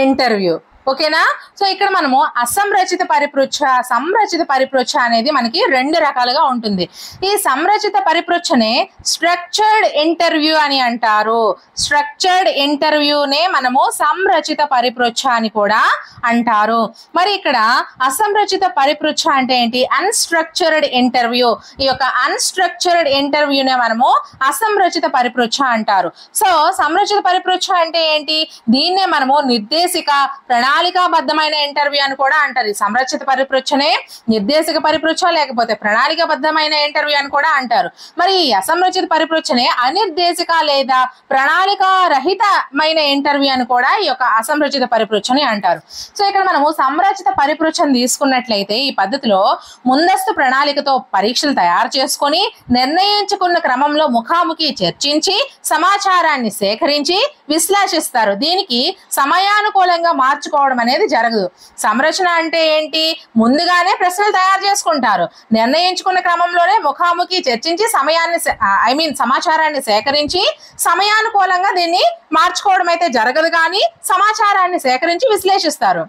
ఇంటర్వ్యూ. ఓకేనా? సో ఇక్కడ మనము అసంరచిత పరిపృచ్ఛ, సంరచిత పరిపృచ్ఛ అనేది మనకి 2 రకాలుగా ఉంటుంది. ఈ సంరచిత పరిపృచ్ఛనే స్ట్రక్చర్డ్ ఇంటర్వ్యూ అని అంటారు. స్ట్రక్చర్డ్ ఇంటర్వ్యూనే మనము సంరచిత పరిపృచ్ఛ అని కూడా అంటారు. మరి ఇక్కడ అసంరచిత పరిపృచ్ఛ అంటే ఏంటి? Unstructured interview. ఈ యొక్క అన్స్ట్రక్చర్డ్ ఇంటర్వ్యూనే మనము అసంరచిత పరిపృచ్ఛ అంటారు. సో సంరచిత పరిపృచ్ఛ అంటే ఏంటి? దీన్నే మనము నిర్దేశిక, ప్రణాళికాబద్ధమైన ఇంటర్వ్యూ అని కూడా అంటారు. సంరచిత పరిపృచ్ఛనే నిర్దేశక పరిపృచ్ఛ లేకపోతే ప్రణాళికాబద్ధమైన ఇంటర్వ్యూ అని కూడా అంటారు. మరి అసంరచిత పరిపృచ్ఛనే అనిర్దేశక లేదా ప్రణాళిక రహితమైన ఇంటర్వ్యూ అని కూడా ఈ యొక్క అసంరచిత పరిపృచ్ఛని అంటారు. సో ఇక్కడ మనము సంరచిత పరిపృచ్ఛను తీసుకున్నట్లయితే ఈ పద్ధతిలో ముందస్తు ప్రణాళికతో పరీక్షలు తయారు చేసుకొని నిర్ణయించుకున్న క్రమంలో ముఖాముఖి చర్చించి సమాచారాన్ని సేకరించి విశ్లేషిస్తారు. దీనికి సమయానుకూలంగా మార్చుకోవడం అనేది జరగదు. సంరచన అంటే ఏంటి? ముందుగానే ప్రశ్నలు తయారు చేసుకుంటారు, నిర్ణయించుకున్న క్రమంలోనే ముఖాముఖి చర్చించి సమాచారాన్ని సేకరించి సమయానుకూలంగా దీన్ని మార్చుకోవడం అయితే జరగదు, కానీ సమాచారాన్ని సేకరించి విశ్లేషిస్తారు.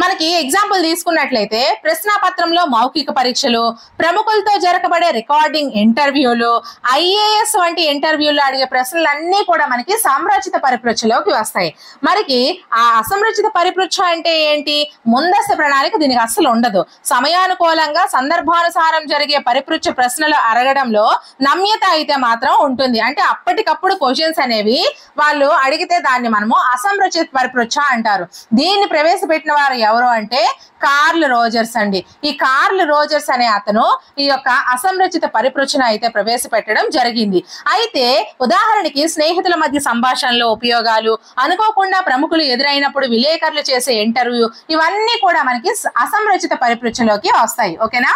మనకి ఎగ్జాంపుల్ తీసుకున్నట్లయితే ప్రశ్నాపత్రంలో మౌఖిక పరీక్షలు, ప్రముఖులతో జరగబడే రికార్డింగ్ ఇంటర్వ్యూలు, ఐఏఎస్ వంటి ఇంటర్వ్యూలు అడిగే ప్రశ్నలన్నీ కూడా మనకి సంరచిత పరిపృచ్ఛలోకి వస్తాయి. మనకి ఆ అసంరచిత పరిపృచ్ఛ అంటే ఏంటి? ముందస్తు ప్రణాళిక దీనికి అస్సలు ఉండదు. సమయానుకూలంగా సందర్భానుసారం జరిగే పరిపృచ్ఛ ప్రశ్నలు అడగడంలో నమ్యత అయితే మాత్రం ఉంటుంది. అంటే అప్పటికప్పుడు క్వశ్చన్స్ అనేవి వాళ్ళు అడిగితే దాన్ని మనము అసంరచిత పరిపృచ్ఛ అంటారు. దీన్ని ప్రవేశపెట్టిన వారు ఎవరు అంటే కార్ల్ రోజర్స్ అండి. ఈ కార్ల్ రోజర్స్ అనే అతను ఈ యొక్క అసంరచిత పరిపృచ్ఛన అయితే ప్రవేశపెట్టడం జరిగింది. అయితే ఉదాహరణకి స్నేహితుల మధ్య సంభాషణలో ఉపయోగాలు, అనుకోకుండా ప్రముఖులు ఎదురైనప్పుడు విలేకరులు చేసే ఇంటర్వ్యూ, ఇవన్నీ కూడా మనకి అసంరచిత పరిపృచ్ఛలోకి వస్తాయి. ఓకేనా?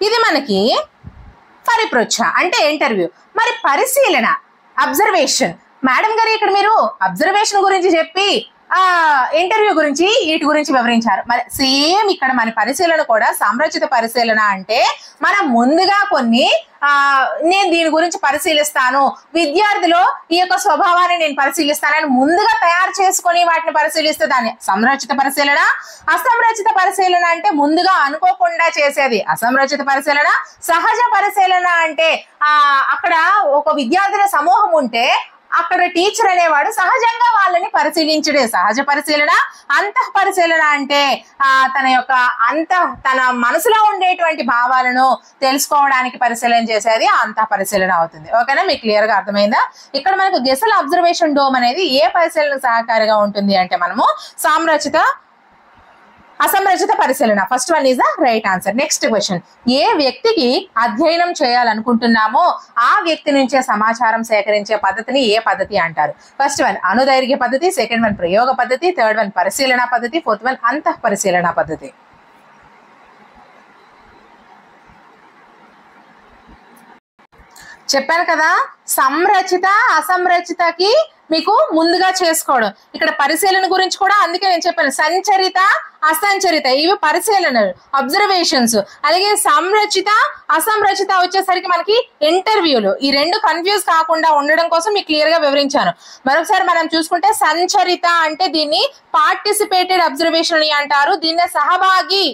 ఇది మనకి పరిపృచ్ఛ అంటే ఇంటర్వ్యూ. మరి పరిశీలన, అబ్జర్వేషన్. మేడం గారు ఇక్కడ మీరు అబ్జర్వేషన్ గురించి చెప్పి ఇంటర్వ్యూ గురించి వీటి గురించి వివరించారు. మరి సేమ్ ఇక్కడ మన పరిశీలన కూడా సంరచిత పరిశీలన అంటే మనం ముందుగా కొన్ని నేను దీని గురించి పరిశీలిస్తాను, విద్యార్థిలో ఈ యొక్క స్వభావాన్ని నేను పరిశీలిస్తానని ముందుగా తయారు చేసుకొని వాటిని పరిశీలిస్తే దాన్ని సంరచిత పరిశీలన. అసంరచిత పరిశీలన అంటే ముందుగా అనుకోకుండా చేసేది అసంరచిత పరిశీలన. సహజ పరిశీలన అంటే అక్కడ ఒక విద్యార్థుల సమూహం ఉంటే అక్కడ టీచర్ అనేవాడు సహజంగా వాళ్ళని పరిశీలించడే సహజ పరిశీలన. అంతః పరిశీలన అంటే తన మనసులో ఉండేటువంటి భావాలను తెలుసుకోవడానికి పరిశీలన చేసేది అంతః పరిశీలన అవుతుంది. ఓకేనా? మీకు క్లియర్ గా అర్థమైందా? ఇక్కడ మనకు గెసెల్ అబ్జర్వేషన్ డోమ్ అనేది ఏ పరిశీలనకు సహకారిగా ఉంటుంది అంటే మనము అసంరచిత పరిశీలన. First one is the right answer. Next question, ఏ వ్యక్తికి అధ్యయనం చేయాలనుకుంటున్నామో ఆ వ్యక్తి నుంచే సమాచారం సేకరించే పద్ధతిని ఏ పద్ధతి అంటారు? ఫస్ట్ వన్ అనుదైర్ఘ్య పద్ధతి, సెకండ్ వన్ ప్రయోగ పద్ధతి, థర్డ్ వన్ పరిశీలన పద్ధతి, ఫోర్త్ వన్ అంతః పరిశీలన పద్ధతి. చెప్పాను కదా, సంరచిత అసంరచితకి మీకు ముందుగా చేసుకోవడం. ఇక్కడ పరిశీలన గురించి కూడా అందుకే నేను చెప్పాను, సంచరిత అసంచరిత ఇవి పరిశీలనలు, అబ్జర్వేషన్స్. అలాగే సంరచిత అసంరచిత వచ్చేసరికి మనకి ఇంటర్వ్యూలు. ఈ రెండు కన్ఫ్యూజ్ కాకుండా ఉండడం కోసం మీకు క్లియర్ గా వివరించాను. మరొకసారి మనం చూసుకుంటే సంచరిత అంటే దీన్ని పార్టిసిపేటెడ్ అబ్జర్వేషన్ అని అంటారు, దీన్నే సహభాగి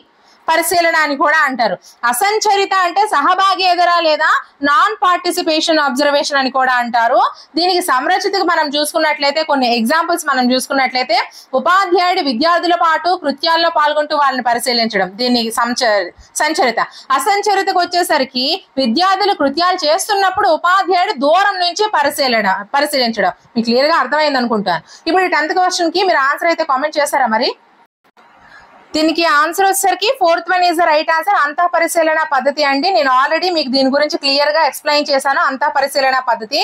పరిశీలన అని కూడా అంటారు. అసంచరిత అంటే సహభాగేతర లేదా నాన్ పార్టిసిపేషన్ అబ్జర్వేషన్ అని కూడా అంటారు. దీనికి సంరచితకు మనం చూసుకున్నట్లయితే కొన్ని ఎగ్జాంపుల్స్ మనం చూసుకున్నట్లయితే ఉపాధ్యాయుడు విద్యార్థుల పాటు కృత్యాల్లో పాల్గొంటూ వాళ్ళని పరిశీలించడం, దీన్ని సంచరిత. అసంచరితకు వచ్చేసరికి విద్యార్థులు కృత్యాలు చేస్తున్నప్పుడు ఉపాధ్యాయుడు దూరం నుంచి పరిశీలించడం. మీకు క్లియర్ గా అర్థమైంది అనుకుంటాను. ఇప్పుడు 10th క్వశ్చన్ కి మీరు ఆన్సర్ అయితే కామెంట్ చేస్తారా? మరి దీనికి ఆన్సర్ వచ్చేసరికి fourth one is the right answer, అంతః పరిశీలన పద్ధతి అండి. నేను ఆల్రెడీ మీకు దీని గురించి క్లియర్ గా ఎక్స్ప్లెయిన్ చేశాను. అంతః పరిశీలన పద్ధతి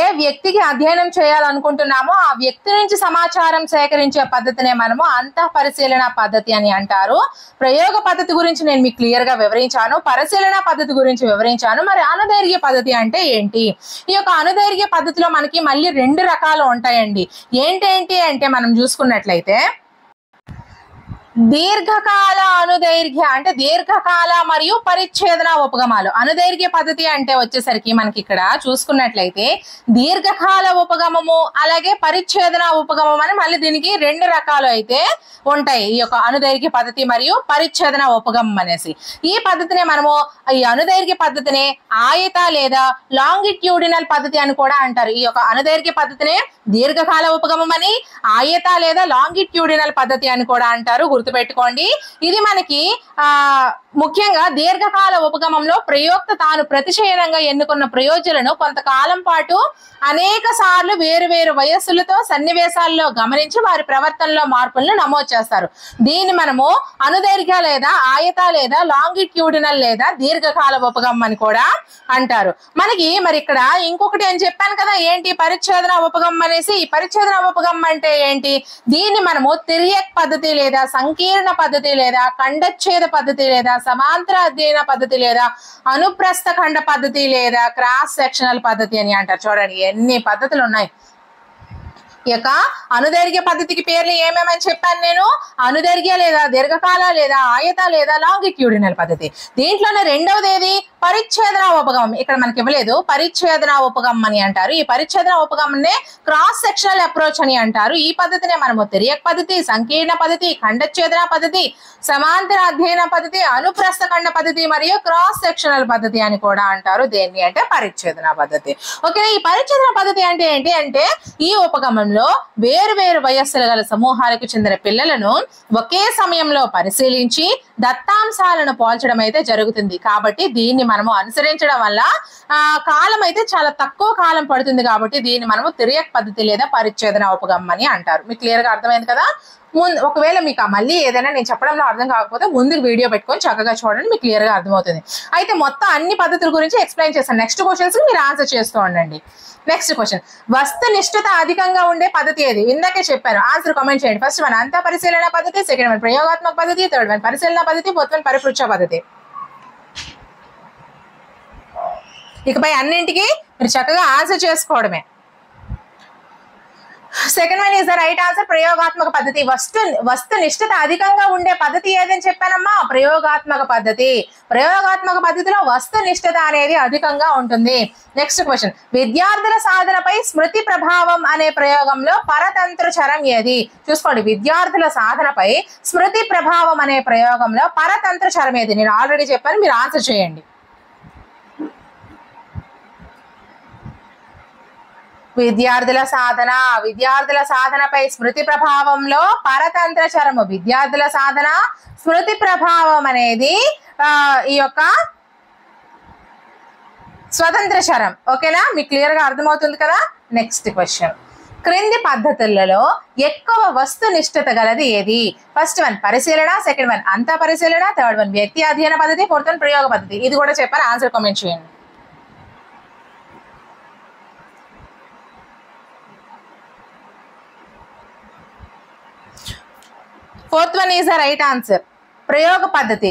ఏ వ్యక్తికి అధ్యయనం చేయాలనుకుంటున్నామో ఆ వ్యక్తి నుంచి సమాచారం సేకరించే పద్ధతినే మనము అంతః పరిశీలన పద్ధతి అని అంటారు. ప్రయోగ పద్ధతి గురించి నేను మీకు క్లియర్ గా వివరించాను, పరిశీలన పద్ధతి గురించి వివరించాను. మరి అనుదైర్ఘ్య పద్ధతి అంటే ఏంటి? ఈ యొక్క అనుదైర్ఘ్య పద్ధతిలో మనకి మళ్ళీ 2 రకాలు ఉంటాయండి. ఏంటి అంటే మనం చూసుకున్నట్లయితే దీర్ఘకాల అనుదైర్ఘ్య అంటే దీర్ఘకాల మరియు పరిచ్ఛేదన ఉపగమాలు. అనుదైర్ఘ్య పద్ధతి అంటే వచ్చేసరికి మనకి ఇక్కడ చూసుకున్నట్లయితే దీర్ఘకాల ఉపగమము అలాగే పరిచ్ఛేదన ఉపగమం అని మళ్ళీ దీనికి 2 రకాలు అయితే ఉంటాయి. ఈ యొక్క అనుదైర్ఘ్య పద్ధతి మరియు పరిచ్ఛేదన ఉపగమం అనేసి ఈ పద్ధతినే మనము ఈ అనుదైర్ఘ్య పద్ధతిని ఆయత లేదా లాంగిట్యూడినల్ పద్ధతి అని కూడా అంటారు. ఈ యొక్క అనుదైర్ఘ్య పద్ధతినే దీర్ఘకాల ఉపగమం అని, ఆయత లేదా లాంగిట్యూడినల్ పద్ధతి అని కూడా అంటారు. గుర్తుపెట్టుకోండి. ఇది మనకి ముఖ్యంగా దీర్ఘకాల ఉపగమంలో ప్రయోక్త తాను ప్రతిశయనంగా ఎన్నుకున్న ప్రయోజనాలను కొంతకాలం పాటు అనేక సార్లు వేరు వేరు వయస్సులతో సన్నివేశాల్లో గమనించి వారి ప్రవర్తనలో మార్పులను నమోదు చేస్తారు. దీన్ని మనము అనుదైర్ఘ్య లేదా ఆయత లేదా లాంగిట్యూడినల్ లేదా దీర్ఘకాల ఉపగమం అని కూడా అంటారు. మరి ఇక్కడ ఇంకొకటి అని చెప్పాను కదా, ఏంటి పరిచ్ఛేదన ఉపగమం అనేసి. ఈ పరిచ్ఛేదన ఉపగమం అంటే ఏంటి? దీన్ని మనము తిరియక్ పద్ధతి లేదా సంకీర్ణ పద్ధతి లేదా ఖండచ్ఛేద పద్ధతి లేదా సమాంతర అధ్యయన పద్ధతి లేదా అనుప్రస్థ ఖండ పద్ధతి లేదా క్రాస్ సెక్షనల్ పద్ధతి అని అంటారు. చూడండి ఎన్ని పద్ధతులు ఉన్నాయి. ఈ యొక్క అనుదైర్ఘ్య పద్ధతికి పేర్లు ఏమేమని చెప్పాను నేను? అనుదైర్ఘ్య లేదా దీర్ఘకాల లేదా ఆయత లేదా లాంగిట్యూడినల్ పద్ధతి. దీంట్లోనే రెండవది ఏది? పరిచ్ఛేదన ఉపగమం. ఇక్కడ మనకి ఇవ్వలేదు, పరిచ్ఛేదన ఉపగమం అని అంటారు. ఈ పరిచ్ఛేదన ఉపగమనే క్రాస్ సెక్షనల్ అప్రోచ్ అని అంటారు. ఈ పద్ధతినే మనము తిరియక్ పద్ధతి, సంకీర్ణ పద్ధతి, ఖండచ్ఛేదన పద్ధతి, సమాంతర అధ్యయన పద్ధతి, అనుప్రస్థ ఖండ పద్ధతి మరియు క్రాస్ సెక్షనల్ పద్ధతి అని కూడా అంటారు. దేన్ని అంటే పరిచ్ఛేదన పద్ధతి. ఓకే, ఈ పరిచ్ఛేదన పద్ధతి అంటే ఏంటి అంటే ఈ ఉపగమంలో వేరు వేరు వయస్సుల గల సమూహాలకు చెందిన పిల్లలను ఒకే సమయంలో పరిశీలించి దత్తాంశాలను పోల్చడం అయితే జరుగుతుంది. కాబట్టి దీన్ని మనము అనుసరించడం వల్ల కాలం అయితే చాలా తక్కువ కాలం పడుతుంది. కాబట్టి దీన్ని మనము తిర్యక్ పద్ధతి లేదా పరిచ్ఛేదన ఉపగమని అంటారు. మీకు క్లియర్ గా అర్థమైంది కదా. ఒకవేళ మీకు మళ్ళీ ఏదైనా నేను చెప్పడంలో అర్థం కాకపోతే ముందుకు వీడియో పెట్టుకొని చక్కగా చూడండి, మీకు క్లియర్ గా అర్థమవుతుంది. అయితే మొత్తం అన్ని పద్ధతుల గురించి ఎక్స్ప్లెయిన్ చేస్తాను. నెక్స్ట్ క్వశ్చన్స్ మీరు ఆన్సర్ చేస్తూ ఉండండి. నెక్స్ట్ క్వశ్చన్, వస్తునిష్ఠత అధికంగా ఉండే పద్ధతి ఏది? ఇందాకే చెప్పాను, ఆన్సర్ కామెంట్ చేయండి. ఫస్ట్ వన్ అంత పరిశీలన పద్ధతి, సెకండ్ వన్ ప్రయోగాత్మక పద్ధతి, థర్డ్ వన్ పరిశీలన పద్ధతి, ఫోర్త్ వన్ పరిపృచ్ఛ పద్ధతి. ఇకపై అన్నింటికి మీరు చక్కగా ఆన్సర్ చేసుకోవడమే. Second one is the right answer, ప్రయోగాత్మక పద్ధతి. వస్తునిష్ఠత అధికంగా ఉండే పద్ధతి ఏదని చెప్పానమ్మా? ప్రయోగాత్మక పద్ధతి. ప్రయోగాత్మక పద్ధతిలో వస్తునిష్ఠత అనేది అధికంగా ఉంటుంది. నెక్స్ట్ క్వశ్చన్, విద్యార్థుల సాధనపై స్మృతి ప్రభావం అనే ప్రయోగంలో పరతంత్ర చరం ఏది? చూసుకోండి, విద్యార్థుల సాధనపై స్మృతి ప్రభావం అనే ప్రయోగంలో పరతంత్ర చరం ఏది? నేను ఆల్రెడీ చెప్పాను, మీరు ఆన్సర్ చేయండి. విద్యార్థుల సాధనపై స్మృతి ప్రభావంలో పరతంత్ర చరము. విద్యార్థుల సాధన స్మృతి ప్రభావం అనేది ఈ యొక్క స్వతంత్ర చరం. ఓకేనా, మీకు క్లియర్ గా అర్థమవుతుంది కదా. నెక్స్ట్ క్వశ్చన్, క్రింది పద్ధతులలో ఎక్కువ వస్తునిష్ఠత గలది ఏది? ఫస్ట్ వన్ పరిశీలన, సెకండ్ వన్ అంత పరిశీలన, థర్డ్ వన్ వ్యక్తి అధ్యయన పద్ధతి, ఫోర్త్ వన్ ప్రయోగ పద్ధతి. ఇది కూడా చెప్పారు, ఆన్సర్ కామెంట్ చేయండి. Fourth one is the right answer, ప్రయోగ పద్ధతి.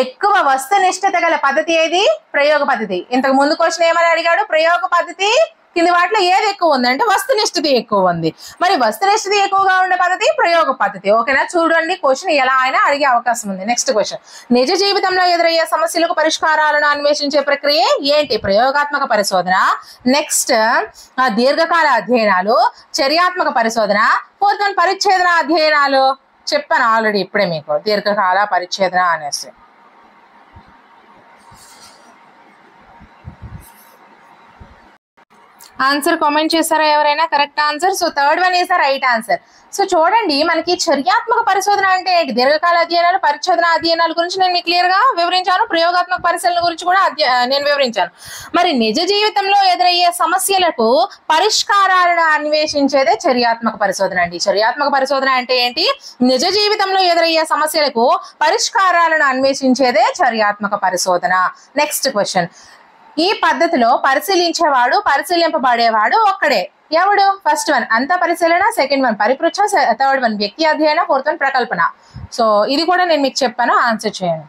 ఎక్కువ వస్తునిష్ఠత గల పద్ధతి ఏది? ప్రయోగ పద్ధతి. ఇంతకు ముందు క్వశ్చన్ ఏమని అడిగాడు? ప్రయోగ పద్ధతి కింది వాటిలో ఏది ఎక్కువ ఉంది అంటే వస్తునిష్ఠత ఎక్కువ ఉంది. మరి వస్తునిష్ఠత ఎక్కువగా ఉండే పద్ధతి ప్రయోగ పద్ధతి. ఓకేనా, చూడండి క్వశ్చన్ ఎలా అయినా అడిగే అవకాశం ఉంది. నెక్స్ట్ క్వశ్చన్, నిజ జీవితంలో ఎదురయ్యే సమస్యలకు పరిష్కారాలను అన్వేషించే ప్రక్రియ ఏంటి? ప్రయోగాత్మక పరిశోధన. నెక్స్ట్ దీర్ఘకాల అధ్యయనాలు, చర్యాత్మక పరిశోధన, ఫోర్త్ వన్ పరిచ్ఛేదన అధ్యయనాలు. చెప్పాను ఆల్రెడీ ఇప్పుడే మీకు, దీర్ఘకాల పరిచ్ఛేదన అనేసి. ఆన్సర్ కామెంట్ చేస్తారా ఎవరైనా? Correct answer. So third one is the right answer. So చూడండి, మనకి చర్యాత్మక పరిశోధన అంటే ఏంటి? దీర్ఘకాల అధ్యయనాలు, పరిచ్ఛేదన అధ్యయనాల గురించి నేను మీకు క్లియర్ గా వివరించాను. ప్రయోగాత్మక పరిశీలన గురించి కూడా నేను వివరించాను. మరి నిజ జీవితంలో ఎదురయ్యే సమస్యలకు పరిష్కారాలను అన్వేషించేదే చర్యాత్మక పరిశోధన అండి. చర్యాత్మక పరిశోధన అంటే ఏంటి? నిజ జీవితంలో ఎదురయ్యే సమస్యలకు పరిష్కారాలను అన్వేషించేదే చర్యాత్మక పరిశోధన. నెక్స్ట్ క్వశ్చన్, ఈ పద్ధతిలో పరిశీలించేవాడు, పరిశీలింపబడేవాడు ఒక్కడే. ఎవడు? ఫస్ట్ వన్ అంత పరిశీలన, సెకండ్ వన్ పరిపృచ్ఛ, థర్డ్ వన్ వ్యక్తి అధ్యయన, ఫోర్త్ వన్ ప్రకల్పన. సో ఇది కూడా నేను మీకు చెప్పాను, ఆన్సర్ చేయండి.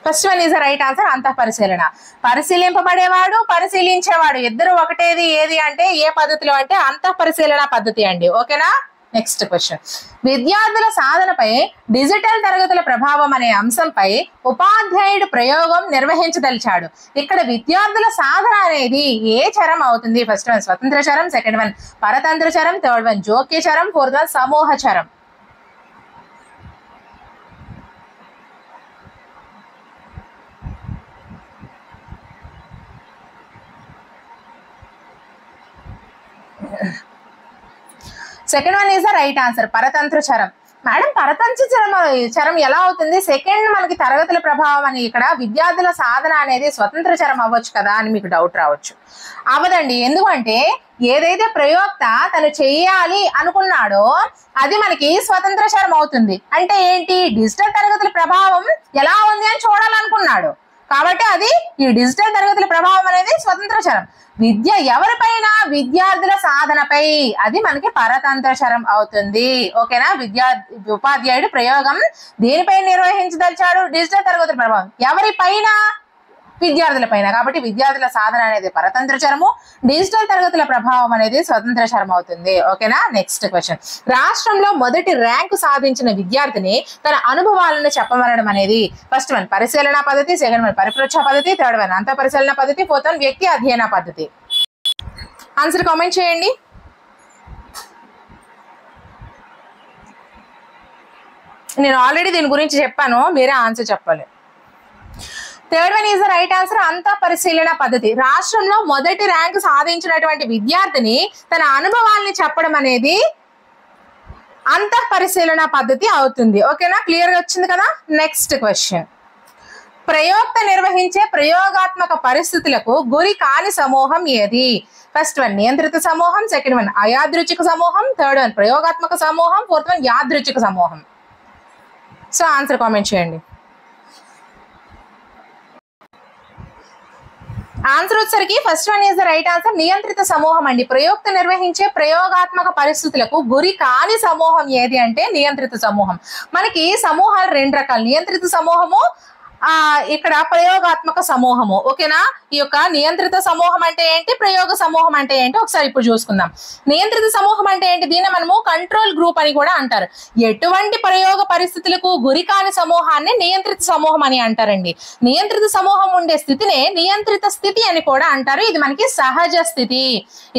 First one is the right answer, అంత పరిశీలన. పరిశీలింపబడేవాడు, పరిశీలించేవాడు ఇద్దరు ఒకటేది. ఏది అంటే ఏ పద్ధతిలో అంటే అంత పరిశీలన పద్ధతి అండి. ఓకేనా. నెక్స్ట్ క్వశ్చన్, విద్యార్థుల సాధనపై డిజిటల్ తరగతుల ప్రభావం అనే అంశంపై ఉపాధ్యాయుడు ప్రయోగం నిర్వహించదలిచాడు. ఇక్కడ విద్యార్థుల సాధన అనేది ఏ చరం అవుతుంది? ఫస్ట్ వన్ స్వతంత్ర చరం, సెకండ్ వన్ పరతంత్ర చరం, థర్డ్ వన్ జోక్య చరం, ఫోర్త్ వన్ సమూహ చరం. Second one is the right answer, పరతంత్ర చరం. మేడం పరతంత్ర చరం ఎలా అవుతుంది? సెకండ్ మనకి తరగతుల ప్రభావం అని. ఇక్కడ విద్యార్థుల సాధన అనేది స్వతంత్ర చరం అవ్వచ్చు కదా అని మీకు డౌట్ రావచ్చు. అవదండి, ఎందుకంటే ఏదైతే ప్రయోక్త తను చెయ్యాలి అనుకున్నాడో అది మనకి స్వతంత్ర చరం అవుతుంది. అంటే ఏంటి? డిజిటల్ తరగతుల ప్రభావం ఎలా ఉంది అని చూడాలనుకున్నాడు కాబట్టి అది ఈ డిజిటల్ తరగతుల ప్రభావం అనేది స్వతంత్ర చరం. విద్య ఎవరిపైన? విద్యార్థుల సాధనపై, అది మనకి పరతంత్ర చరం అవుతుంది. ఓకేనా. ఉపాధ్యాయుడు ప్రయోగం దేనిపై నిర్వహించదలిచాడు? డిజిటల్ తరగతుల ప్రభావం ఎవరిపైన? విద్యార్థుల పైన. కాబట్టి విద్యార్థుల సాధన అనేది పరతంత్ర చరము, డిజిటల్ తరగతుల ప్రభావం అనేది స్వతంత్ర చరం అవుతుంది. ఓకేనా. నెక్స్ట్ క్వశ్చన్, రాష్ట్రంలో మొదటి ర్యాంకు సాధించిన విద్యార్థిని తన అనుభవాలను చెప్పమనడం అనేది ఫస్ట్ వన్ పరిశీలన పద్ధతి, సెకండ్ వన్ పరిపృచ్ఛ పద్ధతి, థర్డ్ వన్ అంత పరిశీలన పద్ధతి, ఫోర్త్ వన్ వ్యక్తి అధ్యయన పద్ధతి. ఆన్సర్ కామెంట్ చేయండి. నేను ఆల్రెడీ దీని గురించి చెప్పాను, మీరే ఆన్సర్ చెప్పాలి. Third one is the right answer, అంత పరిశీలన పద్ధతి. రాష్ట్రంలో మొదటి ర్యాంకు సాధించినటువంటి విద్యార్థిని తన అనుభవాల్ని చెప్పడం అనేది అంతఃపరిశీలన పద్ధతి అవుతుంది. ఓకేనా, క్లియర్ గా వచ్చింది కదా. నెక్స్ట్ క్వశ్చన్, ప్రయోక్త నిర్వహించే ప్రయోగాత్మక పరిస్థితులకు గురి కాని సమూహం ఏది? ఫస్ట్ వన్ నియంత్రిత సమూహం, సెకండ్ వన్ అయాదృచ్ఛిక సమూహం, థర్డ్ వన్ ప్రయోగాత్మక సమూహం, ఫోర్త్ వన్ యాదృచ్ఛిక సమూహం. సో ఆన్సర్ కామెంట్ చేయండి. ఆన్సర్ వచ్చేసరికి first one is the right answer, నియంత్రిత సమూహం అండి. ప్రయోక్త నిర్వహించే ప్రయోగాత్మక పరిస్థితులకు గురి కాని సమూహం ఏది అంటే నియంత్రిత సమూహం. మనకి సమూహాలు రెండు రకాలు, నియంత్రిత సమూహము, ఇక్కడ ప్రయోగాత్మక సమూహము. ఓకేనా, ఈ యొక్క నియంత్రిత సమూహం అంటే ఏంటి, ప్రయోగ సమూహం అంటే ఏంటి ఒకసారి ఇప్పుడు చూసుకుందాం. నియంత్రిత సమూహం అంటే ఏంటి, దీన్ని మనము కంట్రోల్ గ్రూప్ అని కూడా అంటారు. ఎటువంటి ప్రయోగ పరిస్థితులకు గురి కాని సమూహాన్ని నియంత్రిత సమూహం అని అంటారండి. నియంత్రిత సమూహం ఉండే స్థితినే నియంత్రిత స్థితి అని కూడా అంటారు. ఇది మనకి సహజ స్థితి.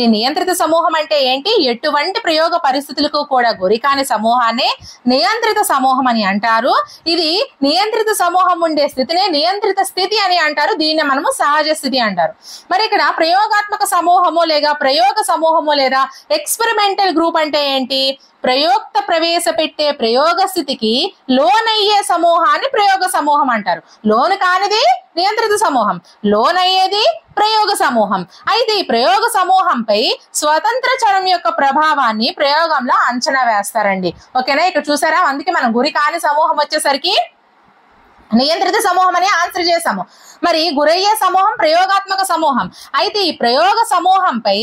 ఈ నియంత్రిత సమూహం అంటే ఏంటి, ఎటువంటి ప్రయోగ పరిస్థితులకు కూడా గురి కాని సమూహాన్ని నియంత్రిత సమూహం అని అంటారు. ఇది నియంత్రిత సమూహం ఉండే స్థితిని నియంత్రిత స్థితి అని అంటారు. దీన్ని మనము సహజ స్థితి అంటారు. మరి ఇక్కడ ప్రయోగాత్మక సమూహము లేదా ప్రయోగ సమూహము లేదా ఎక్స్పెరిమెంటల్ గ్రూప్ అంటే ఏంటి, ప్రయోక్త ప్రవేశపెట్టే ప్రయోగ స్థితికి లోనయ్యే సమూహాన్ని ప్రయోగ సమూహం అంటారు. లోను కానిది నియంత్రిత సమూహం, లోనయ్యేది ప్రయోగ సమూహం. అయితే ఈ ప్రయోగ సమూహంపై స్వతంత్ర చరం యొక్క ప్రభావాన్ని ప్రయోగంలో అంచనా వేస్తారండి. ఓకేనా, ఇక్కడ చూసారా, అందుకే మనం గురి కాని సమూహం వచ్చేసరికి నియంత్రిత సమూహం అని ఆన్సర్ చేసాము. మరి గురయ్యే సమూహం ప్రయోగాత్మక సమూహం. అయితే ఈ ప్రయోగ సమూహంపై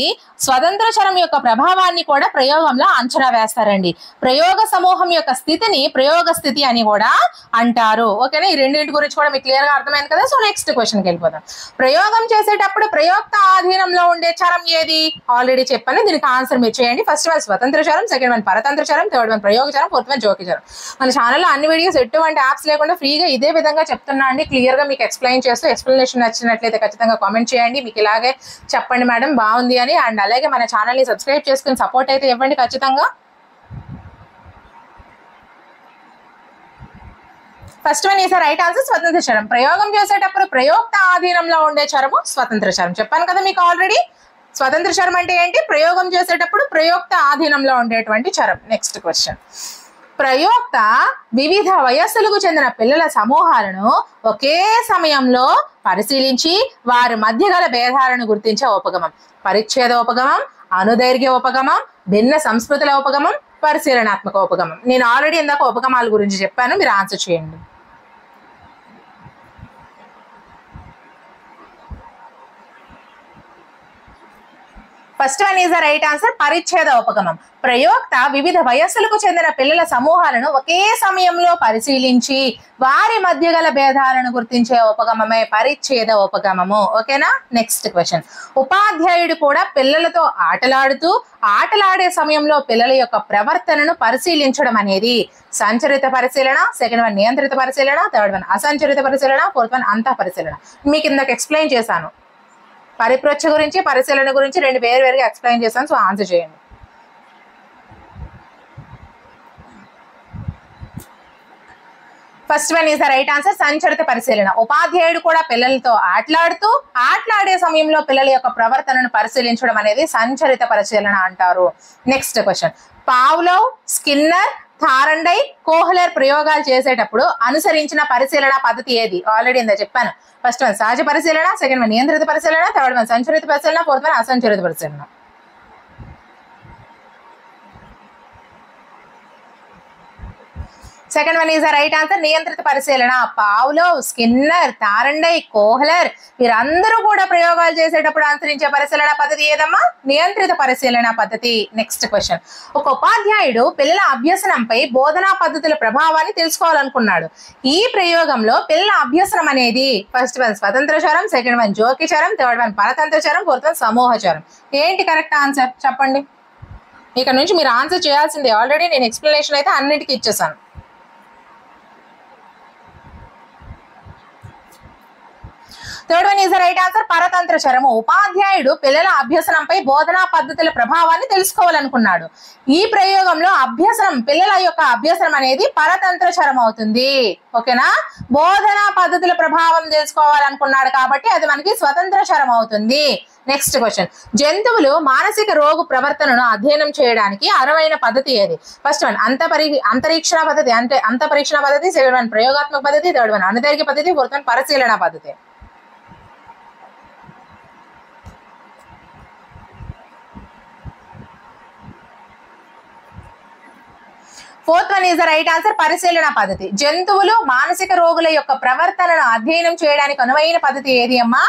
స్వతంత్ర చరం యొక్క ప్రభావాన్ని కూడా ప్రయోగంలో అంచనా వేస్తారండి. ప్రయోగ సమూహం యొక్క స్థితిని ప్రయోగ స్థితి అని కూడా అంటారు. ఓకేనా, ఈ రెండింటి గురించి కూడా మీకు క్లియర్ గా అర్థమైంది కదా. సో నెక్స్ట్ క్వశ్చన్కి వెళ్ళిపోదాం. ప్రయోగం చేసేటప్పుడు ప్రయోక్త ఆధీనంలో ఉండే చరం ఏది? ఆల్రెడీ చెప్పాను, దీనికి ఆన్సర్ మీరు చేయండి. ఫస్ట్ వన్ స్వతంత్ర చరం, సెకండ్ వన్ పరతంత్ర చరం, థర్డ్ వన్ ప్రయోగ చరం, ఫోర్త్ వన్ జోకి చరం. మన ఛానల్లో అన్ని వీడియోస్ ఎటువంటి యాప్స్ లేకుండా ఫ్రీగా ఇదే విధంగా చెప్తున్నా అండి. క్లియర్ గా మీకు ఎక్స్ప్లెయిన్ చేస్తూ, ఎక్స్ప్లెనేషన్ నచ్చినట్లయితే ఖచ్చితంగా కామెంట్ చేయండి. మీకు ఇలాగే చెప్పండి మేడం బాగుంది అని. అండ్ అలాగే మన ఛానల్ ని సబ్స్క్రైబ్ చేసుకుని సపోర్ట్ అయితే ఇవ్వండి ఖచ్చితంగా. First one is right answer, స్వతంత్ర చరం. ప్రయోగం చేసేటప్పుడు ప్రయోక్త ఆధీనంలో ఉండే చరము స్వతంత్ర చరం. చెప్పాను కదా మీకు ఆల్రెడీ. స్వతంత్ర చరం అంటే ఏంటి, ప్రయోగం చేసేటప్పుడు ప్రయోక్త ఆధీనంలో ఉండేటువంటి చరం. నెక్స్ట్ క్వశ్చన్, ప్రయోక్త వివిధ వయస్సులకు చెందిన పిల్లల సమూహాలను ఒకే సమయంలో పరిశీలించి వారి మధ్య గల భేదాలను గుర్తించే ఉపగమం. పరిచ్ఛేద ఉపగమం, అనుదైర్ఘ్య ఉపగమం, భిన్న సంస్కృతుల ఉపగమం, పరిశీలనాత్మక ఉపగమం. నేను ఆల్రెడీ ఇందాక ఉపగమాల గురించి చెప్పాను, మీరు ఆన్సర్ చేయండి. First one is the right answer, పరిచ్ఛేద ఉపగమం. ప్రయోక్త వివిధ వయస్సులకు చెందిన పిల్లల సమూహాలను ఒకే సమయంలో పరిశీలించి వారి మధ్య గల భేదాలను గుర్తించే ఉపగమమే పరిచ్ఛేద ఉపగమము. ఓకేనా, నెక్స్ట్ క్వశ్చన్, ఉపాధ్యాయుడు కూడా పిల్లలతో ఆటలాడే సమయంలో పిల్లల యొక్క ప్రవర్తనను పరిశీలించడం అనేది సంచరిత పరిశీలన, సెకండ్ వన్ నియంత్రిత పరిశీలన, థర్డ్ వన్ అసంచరిత పరిశీలన, ఫోర్త్ వన్ అంతః పరిశీలన. మీకు ఇందాక ఎక్స్ప్లెయిన్ చేశాను, పరిప్రోక్ష గురించి పరిశీలన గురించి రెండు వేరువేరుగా ఎక్స్ప్లెయిన్ చేశాను. సో ఆన్సర్ చేయండి. First one is the right answer, సంచరిత పరిశీలన. ఉపాధ్యాయుడు కూడా పిల్లలతో ఆటలాడే సమయంలో పిల్లల యొక్క ప్రవర్తనను పరిశీలించడం అనేది సంచరిత పరిశీలన అంటారు. Next question, Pavlov, Skinner, థారండై, Kohler ప్రయోగాలు చేసేటప్పుడు అనుసరించిన పరిశీలన పద్ధతి ఏది? ఆల్రెడీ ఇందా చెప్పాను. ఫస్ట్ వన్ సహజ పరిశీలన, సెకండ్ వన్ నియంత్రిత పరిశీలన, థర్డ్ వన్ సంచరిత పరిశీలన, ఫోర్త్ వన్ అసంచరిత పరిశీలన. Second one is the right answer, నియంత్రిత పరిశీలన. పావ్లోవ్, స్కిన్నర్, థారండై, కోహ్లర్ వీరందరూ కూడా ప్రయోగాలు చేసేటప్పుడు అనుసరించే పరిశీలన పద్ధతి ఏదమ్మా? నియంత్రిత పరిశీలన పద్ధతి. నెక్స్ట్ క్వశ్చన్, ఒక ఉపాధ్యాయుడు పిల్లల అభ్యసనంపై బోధనా పద్ధతుల ప్రభావాన్ని తెలుసుకోవాలనుకున్నాడు. ఈ ప్రయోగంలో పిల్లల అభ్యసనం అనేది ఫస్ట్ వన్ స్వతంత్ర చరం, సెకండ్ వన్ జోకి చరం, థర్డ్ వన్ పరతంత్ర చరం, ఫోర్త్ వన్ సమూహ చరం. ఏంటి కరెక్ట్ ఆన్సర్ చెప్పండి. ఇక్కడ నుంచి మీరు ఆన్సర్ చేయాల్సిందే. ఆల్రెడీ నేను ఎక్స్ప్లెనేషన్ అయితే అన్నిటికీ ఇచ్చేసాను. Third one is the right answer, పరతంత్ర చరము. ఉపాధ్యాయుడు పిల్లల అభ్యసనంపై బోధనా పద్ధతుల ప్రభావాన్ని తెలుసుకోవాలనుకున్నాడు. ఈ ప్రయోగంలో అభ్యసనం, పిల్లల యొక్క అభ్యసనం అనేది పరతంత్ర చరం అవుతుంది. ఓకేనా, బోధనా పద్ధతుల ప్రభావం తెలుసుకోవాలనుకున్నాడు కాబట్టి అది మనకి స్వతంత్ర చరం అవుతుంది. నెక్స్ట్ క్వశ్చన్, జంతువులు మానసిక రోగు ప్రవర్తనను అధ్యయనం చేయడానికి అనువైన పద్ధతి ఏది? ఫస్ట్ వన్ అంతరీక్షణ పద్ధతి, అంటే అంతపరీక్షణ పద్ధతి. సెకండ్ వన్ ప్రయోగాత్మక పద్ధతి. థర్డ్ వన్ అనుదైర్ఘ్య పద్ధతి. ఫోర్త్ వన్ పరిశీలన పద్ధతి. Fourth one is the right answer, పరిశీలన పద్ధతి. జంతువులు మానసిక రోగుల యొక్క ప్రవర్తనను అధ్యయనం చేయడానికి అనువైన పద్ధతి ఏది అమ్మా?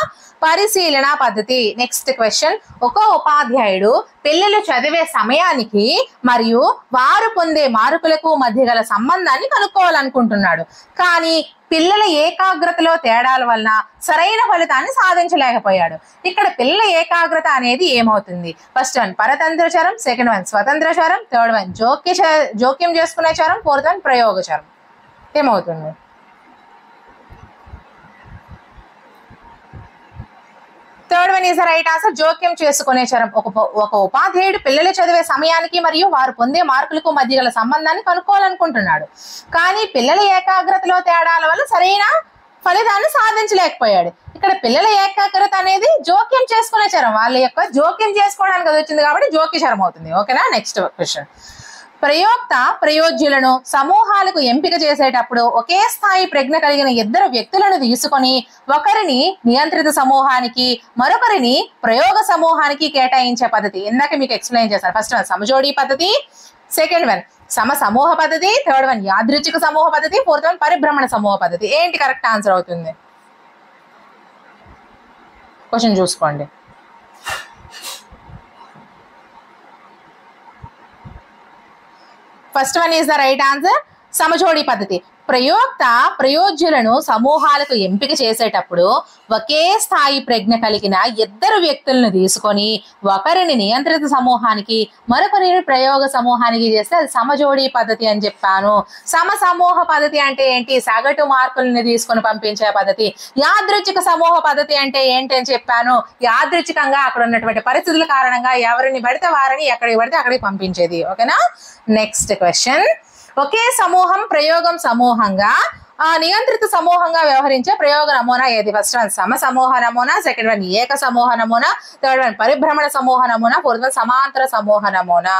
పరిశీలన పద్ధతి. నెక్స్ట్ క్వశ్చన్, ఒక ఉపాధ్యాయుడు పిల్లలు చదివే సమయానికి మరియు వారు పొందే మార్కులకు మధ్య గల సంబంధాన్ని కనుక్కోవాలనుకుంటున్నాడు. కానీ పిల్లల ఏకాగ్రతలో తేడాల వలన సరైన ఫలితాన్ని సాధించలేకపోయాడు. ఇక్కడ పిల్లల ఏకాగ్రత అనేది ఏమవుతుంది? ఫస్ట్ వన్ పరతంత్ర చరం, సెకండ్ వన్ స్వతంత్ర చరం, థర్డ్ వన్ జోక్యం చేసుకునే చరం, ఫోర్త్ వన్ ప్రయోగ చరం. ఏమవుతుంది? Third one is the right answer, జోక్యం చేసుకునే చరం. ఒక ఉపాధ్యాయుడు పిల్లలు చదివే సమయానికి మరియు వారు పొందే మార్కులకు మధ్య గల సంబంధాన్ని కనుక్కోవాలనుకుంటున్నాడు. కానీ పిల్లల ఏకాగ్రతలో తేడాల వల్ల సరైన ఫలితాన్ని సాధించలేకపోయాడు. ఇక్కడ పిల్లల ఏకాగ్రత అనేది జోక్యం చేసుకునే చరం, వాళ్ళ యొక్క జోక్యం చేసుకోవడానికి అది వచ్చింది కాబట్టి జోక్య చరం అవుతుంది. ఓకేనా, నెక్స్ట్ క్వశ్చన్, ప్రయోక్త ప్రయోజ్యులను సమూహాలకు ఎంపిక చేసేటప్పుడు ఒకే స్థాయి ప్రజ్ఞ కలిగిన ఇద్దరు వ్యక్తులను తీసుకొని ఒకరిని నియంత్రిత సమూహానికి మరొకరిని ప్రయోగ సమూహానికి కేటాయించే పద్ధతి. ఇందాక మీకు ఎక్స్ప్లెయిన్ చేశారు. ఫస్ట్ వన్ సమజోడీ పద్ధతి, సెకండ్ వన్ సమూహ పద్ధతి, థర్డ్ వన్ యాదృచ్ఛిక సమూహ పద్ధతి, ఫోర్త్ వన్ పరిభ్రమణ సమూహ పద్ధతి. ఏంటి కరెక్ట్ ఆన్సర్ అవుతుంది? క్వశ్చన్ చూసుకోండి. First one is the right answer, సమజోడీ పద్ధతి. ప్రయోక్త ప్రయోజ్యులను సమూహాలకు ఎంపిక చేసేటప్పుడు ఒకే స్థాయి ప్రజ్ఞ కలిగిన ఇద్దరు వ్యక్తులను తీసుకొని ఒకరిని నియంత్రిత సమూహానికి మరొకరిని ప్రయోగ సమూహానికి చేస్తే అది సమజోడీ పద్ధతి అని చెప్పాను. సమూహ పద్ధతి అంటే ఏంటి? సగటు మార్కులను తీసుకొని పంపించే పద్ధతి. యాదృచ్ఛిక సమూహ పద్ధతి అంటే ఏంటి అని చెప్పాను. యాదృచ్ఛికంగా అక్కడ ఉన్నటువంటి పరిస్థితుల కారణంగా ఎవరిని పడితే వారిని ఎక్కడికి పడితే అక్కడికి పంపించేది. ఓకేనా, నెక్స్ట్ క్వశ్చన్, ఒకే సమూహం ప్రయోగం సమూహంగా నియంత్రిత సమూహంగా వ్యవహరించే ప్రయోగ నమూనా ఏది? ఫస్ట్ వన్ సమూహ నమూనా, సెకండ్ వన్ ఏక సమూహ నమూనా, థర్డ్ వన్ పరిభ్రమణ సమూహ నమూనా, ఫోర్త్ వన్ సమాంతర సమూహ నమూనా.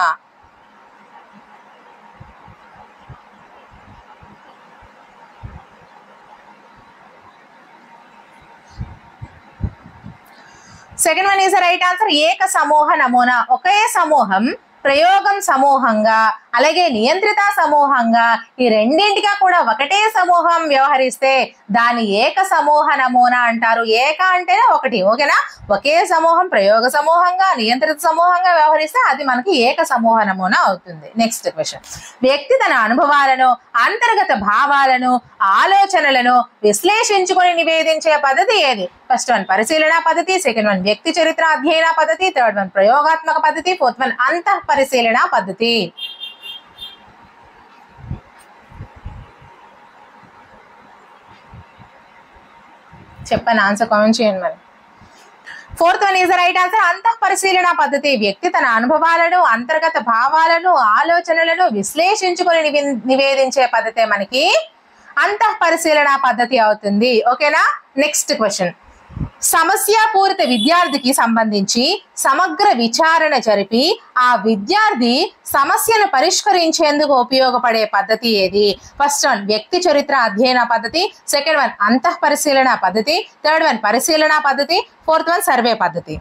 Second one is the right answer, ఏక సమూహ నమూనా. ఒకే సమూహం ప్రయోగం సమూహంగా అలాగే నియంత్రిత సమూహంగా ఈ రెండింటిగా కూడా ఒకటే సమూహం వ్యవహరిస్తే దాని ఏక సమూహ నమూనా అంటారు. ఏక అంటేనే ఒకటి. ఓకేనా, ఒకే సమూహం ప్రయోగ సమూహంగా నియంత్రిత సమూహంగా వ్యవహరిస్తే అది మనకి ఏక సమూహ నమూనా అవుతుంది. నెక్స్ట్ క్వశ్చన్, వ్యక్తి తన అనుభవాలను అంతర్గత భావాలను ఆలోచనలను విశ్లేషించుకొని నివేదించే పద్ధతి ఏది? ఫస్ట్ వన్ పరిశీలన పద్ధతి, సెకండ్ వన్ వ్యక్తి చరిత్ర అధ్యయన పద్ధతి, థర్డ్ వన్ ప్రయోగాత్మక పద్ధతి, ఫోర్త్ వన్ అంతః పరిశీలన పద్ధతి. చెప్పండి ఆన్సర్ కామెంట్ చేయండి. మరి fourth one is the right answer, అంతః పరిశీలన పద్ధతి. వ్యక్తి తన అనుభవాలను అంతర్గత భావాలను ఆలోచనలను విశ్లేషించుకొని నివేదించే పద్ధతే మనకి అంతః పరిశీలన పద్ధతి అవుతుంది. ఓకేనా, నెక్స్ట్ క్వశ్చన్, సమస్యాపూరిత విద్యార్థికి సంబంధించి సమగ్ర విచారణ జరిపి ఆ విద్యార్థి సమస్యను పరిష్కరించేందుకు ఉపయోగపడే పద్ధతి ఏది? ఫస్ట్ వన్ వ్యక్తి చరిత్ర అధ్యయన పద్ధతి, సెకండ్ వన్ అంతః పరిశీలన పద్ధతి, థర్డ్ వన్ పరిశీలన పద్ధతి, ఫోర్త్ వన్ సర్వే పద్ధతి.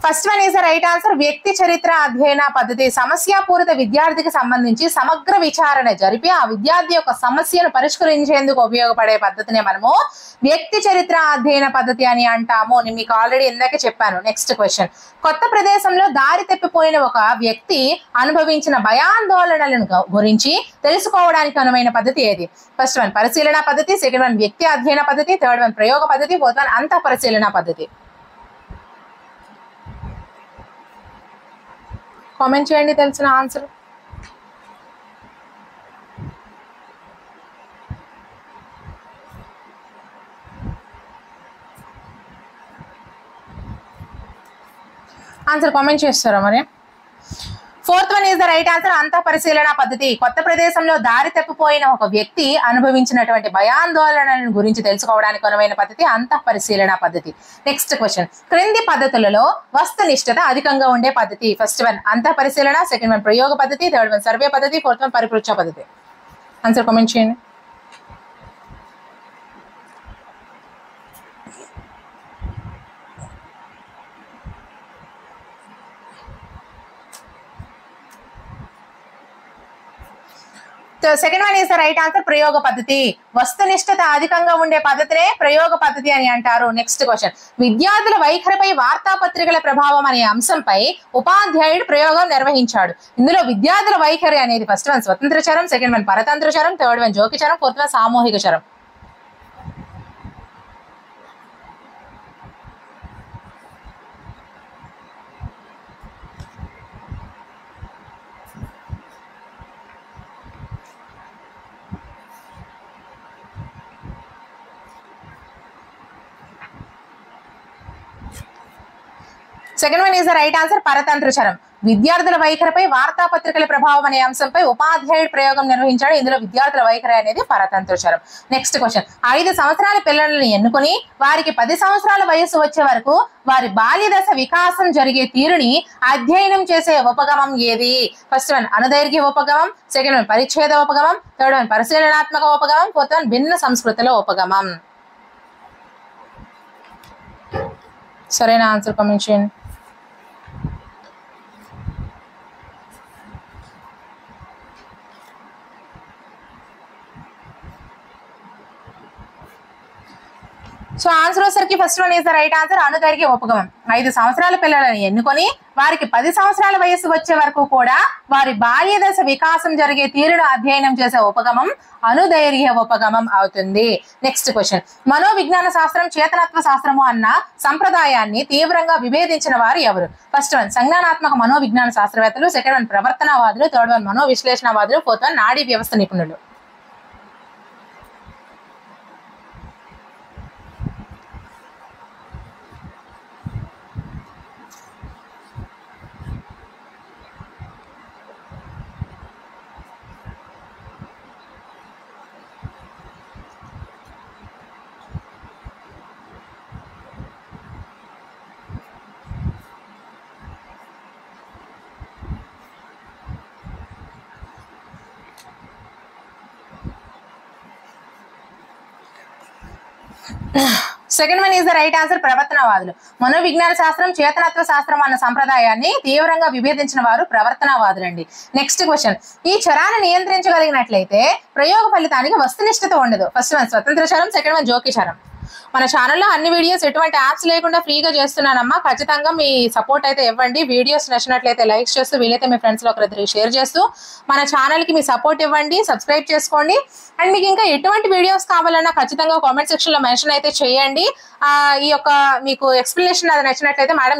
First one is the right answer. వ్యక్తి చరిత్ర అధ్యయన పద్ధతి సమస్యాపూరిత విద్యార్థికి సంబంధించి సమగ్ర విచారణ జరిపి ఆ విద్యార్థి యొక్క సమస్యను పరిష్కరించేందుకు ఉపయోగపడే పద్ధతినే మనము వ్యక్తి చరిత్ర అధ్యయన పద్ధతి అని అంటాము. నేను మీకు ఆల్రెడీ ఇందాకే చెప్పాను. Next question. కొత్త ప్రదేశంలో దారి తప్పిపోయిన ఒక వ్యక్తి అనుభవించిన భయాందోళనలను గురించి తెలుసుకోవడానికి అనువైన పద్ధతి ఏది? ఫస్ట్ వన్ పరిశీలన పద్ధతి, సెకండ్ వన్ వ్యక్తి అధ్యయన పద్ధతి, థర్డ్ వన్ ప్రయోగ పద్ధతి, ఫోర్త్ వన్ అంతః పరిశీలన పద్ధతి. కామెంట్ చేయండి తెలిసిన ఆన్సర్. ఆన్సర్ కామెంట్ చేస్తారా మరి? Fourth one is the right answer. అంతః పరిశీలన పద్ధతి కొత్త ప్రదేశంలో దారి తప్పిపోయిన ఒక వ్యక్తి అనుభవించినటువంటి భయాందోళనలను గురించి తెలుసుకోవడానికి అనువైన పద్ధతి అంతః పరిశీలన పద్ధతి. Next question. క్రింది పద్ధతులలో వస్తునిష్టత అధికంగా ఉండే పద్ధతి? ఫస్ట్ వన్ అంతః పరిశీలన, సెకండ్ వన్ ప్రయోగ పద్ధతి, థర్డ్ వన్ సర్వే పద్ధతి, ఫోర్త్ వన్ పరిపృచ్ఛ పద్ధతి. ఆన్సర్ కామెంట్ చేయండి. Second one is the right answer. ప్రయోగ పద్ధతి వస్తునిష్టత అధికంగా ఉండే పద్ధతినే ప్రయోగ పద్ధతి అని అంటారు. Next question. విద్యార్థుల వైఖరిపై వార్తాపత్రికల ప్రభావం అనే అంశంపై ఉపాధ్యాయుడు ప్రయోగం నిర్వహించాడు. ఇందులో విద్యార్థుల వైఖరి అనేది ఫస్ట్ వన్ స్వతంత్ర చరం, సెకండ్ వన్ పరతంత్ర చరం, థర్డ్ వన్ జోకి చరం, ఫోర్త్ వన్ సామూహిక చరం. Second one is the right answer. పరతంత్ర చరం విద్యార్థుల వైఖరిపై వార్తాపత్రికల ప్రభావం అనే అంశంపై ఉపాధ్యాయుడు ప్రయోగం నిర్వహించాడు. ఇందులో విద్యార్థుల వైఖరి అనేది పరతంత్ర చరం. Next question. 5 సంవత్సరాల పిల్లలను ఎన్నుకొని వారికి 10 సంవత్సరాల వయస్సు వచ్చే వరకు వారి బాల్య దశ వికాసం జరిగే తీరుని అధ్యయనం చేసే ఉపగమం ఏది? ఫస్ట్ వన్ అనుదైర్ఘ్య ఉపగమం, సెకండ్ వన్ పరిచ్ఛేద ఉపగమం, థర్డ్ వన్ పరిశీలనాత్మక ఉపగమం, ఫోర్త్ వన్ భిన్న సంస్కృతుల ఉపగమం. సరైన ఆన్సర్ కామెంట్ చేయండి. సో ఆన్సర్ వచ్చేసరికి first one is the right answer. అనుదైర్ఘ్య ఉపగమం 5 సంవత్సరాల పిల్లలను ఎన్నుకొని వారికి 10 సంవత్సరాల వయస్సు వచ్చే వరకు కూడా వారి బాల్య దశ వికాసం జరిగే తీరును అధ్యయనం చేసే ఉపగమం అనుదైర్ఘ్య ఉపగమం అవుతుంది. Next question. మనోవిజ్ఞాన శాస్త్రం చేతనత్వ శాస్త్రము అన్న సంప్రదాయాన్ని తీవ్రంగా విభేదించిన వారు ఎవరు? ఫస్ట్ వన్ సంజ్ఞానాత్మక మనోవిజ్ఞాన శాస్త్రవేత్తలు, సెకండ్ వన్ ప్రవర్తనవాదులు, థర్డ్ వన్ మనోవిశ్లేషణవాదులు, ఫోర్త్ వన్ నాడీ వ్యవస్థ నిపుణులు. Second one is the right answer. ప్రవర్తనవాదులు మనోవిజ్ఞాన శాస్త్రం చేతనత్వ శాస్త్రం అన్న సంప్రదాయాన్ని తీవ్రంగా విభేదించిన వారు ప్రవర్తనవాదులండి. Next question. ఈ చరాన్ని నియంత్రించగలిగినట్లయితే ప్రయోగ ఫలితానికి వస్తునిష్టత ఉండదు. ఫస్ట్ వన్ స్వతంత్ర చరం, సెకండ్ వన్ జోకి చరం. మన ఛానల్లో అన్ని వీడియోస్ ఎటువంటి యాప్స్ లేకుండా ఫ్రీగా చేస్తున్నానమ్మా. ఖచ్చితంగా మీ సపోర్ట్ అయితే ఇవ్వండి. వీడియోస్ నచ్చినట్లయితే లైక్ చేస్తూ వీలైతే మీ ఫ్రెండ్స్లో ఒకరిద్దరికి షేర్ చేస్తూ మన ఛానల్కి మీ సపోర్ట్ ఇవ్వండి. సబ్స్క్రైబ్ చేసుకోండి. అండ్ మీకు ఇంకా ఎటువంటి వీడియోస్ కావాలన్నా ఖచ్చితంగా కామెంట్ సెక్షన్లో మెన్షన్ అయితే చేయండి. ఈ యొక్క మీకు ఎక్స్ప్లెనేషన్ అది నచ్చినట్లయితే మేడం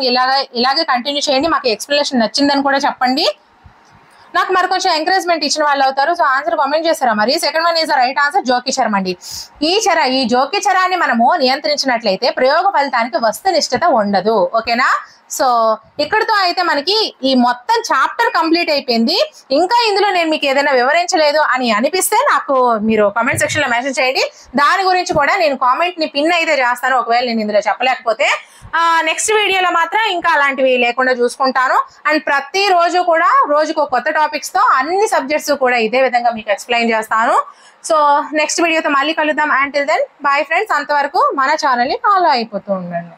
ఇలాగే కంటిన్యూ చేయండి, మాకు ఎక్స్ప్లెనేషన్ నచ్చిందని కూడా చెప్పండి. నాకు మరి కొంచెం ఎంకరేజ్మెంట్ ఇచ్చిన వాళ్ళు అవుతారు. సో ఆన్సర్ కామెంట్ చేస్తారా మరి? Second one is the right answer. జోకి చరం అండి. ఈ జోకి చరాన్ని మనము నియంత్రించినట్లయితే ప్రయోగ ఫలితానికి వస్తునిష్టత ఉండదు. ఓకేనా? సో ఇక్కడితో అయితే మనకి ఈ మొత్తం చాప్టర్ కంప్లీట్ అయిపోయింది. ఇంకా ఇందులో నేను మీకు ఏదైనా వివరించలేదు అని అనిపిస్తే నాకు మీరు కామెంట్ సెక్షన్ లో మెన్షన్ చేయండి. దాని గురించి కూడా నేను కామెంట్ ని పిన్ అయితే చేస్తాను, ఒకవేళ నేను ఇందులో చెప్పలేకపోతే. నెక్స్ట్ వీడియోలో మాత్రం ఇంకా అలాంటివి లేకుండా చూసుకుంటాను. అండ్ ప్రతి రోజు కూడా రోజుకు కొత్త టాపిక్స్ తో అన్ని సబ్జెక్ట్స్ కూడా ఇదే విధంగా మీకు ఎక్స్ప్లెయిన్ చేస్తాను. సో నెక్స్ట్ వీడియోతో మళ్ళీ కలుద్దాం. Until then bye friends. అంతవరకు మన ఛానల్ని ఫాలో అయిపోతూ ఉండండి.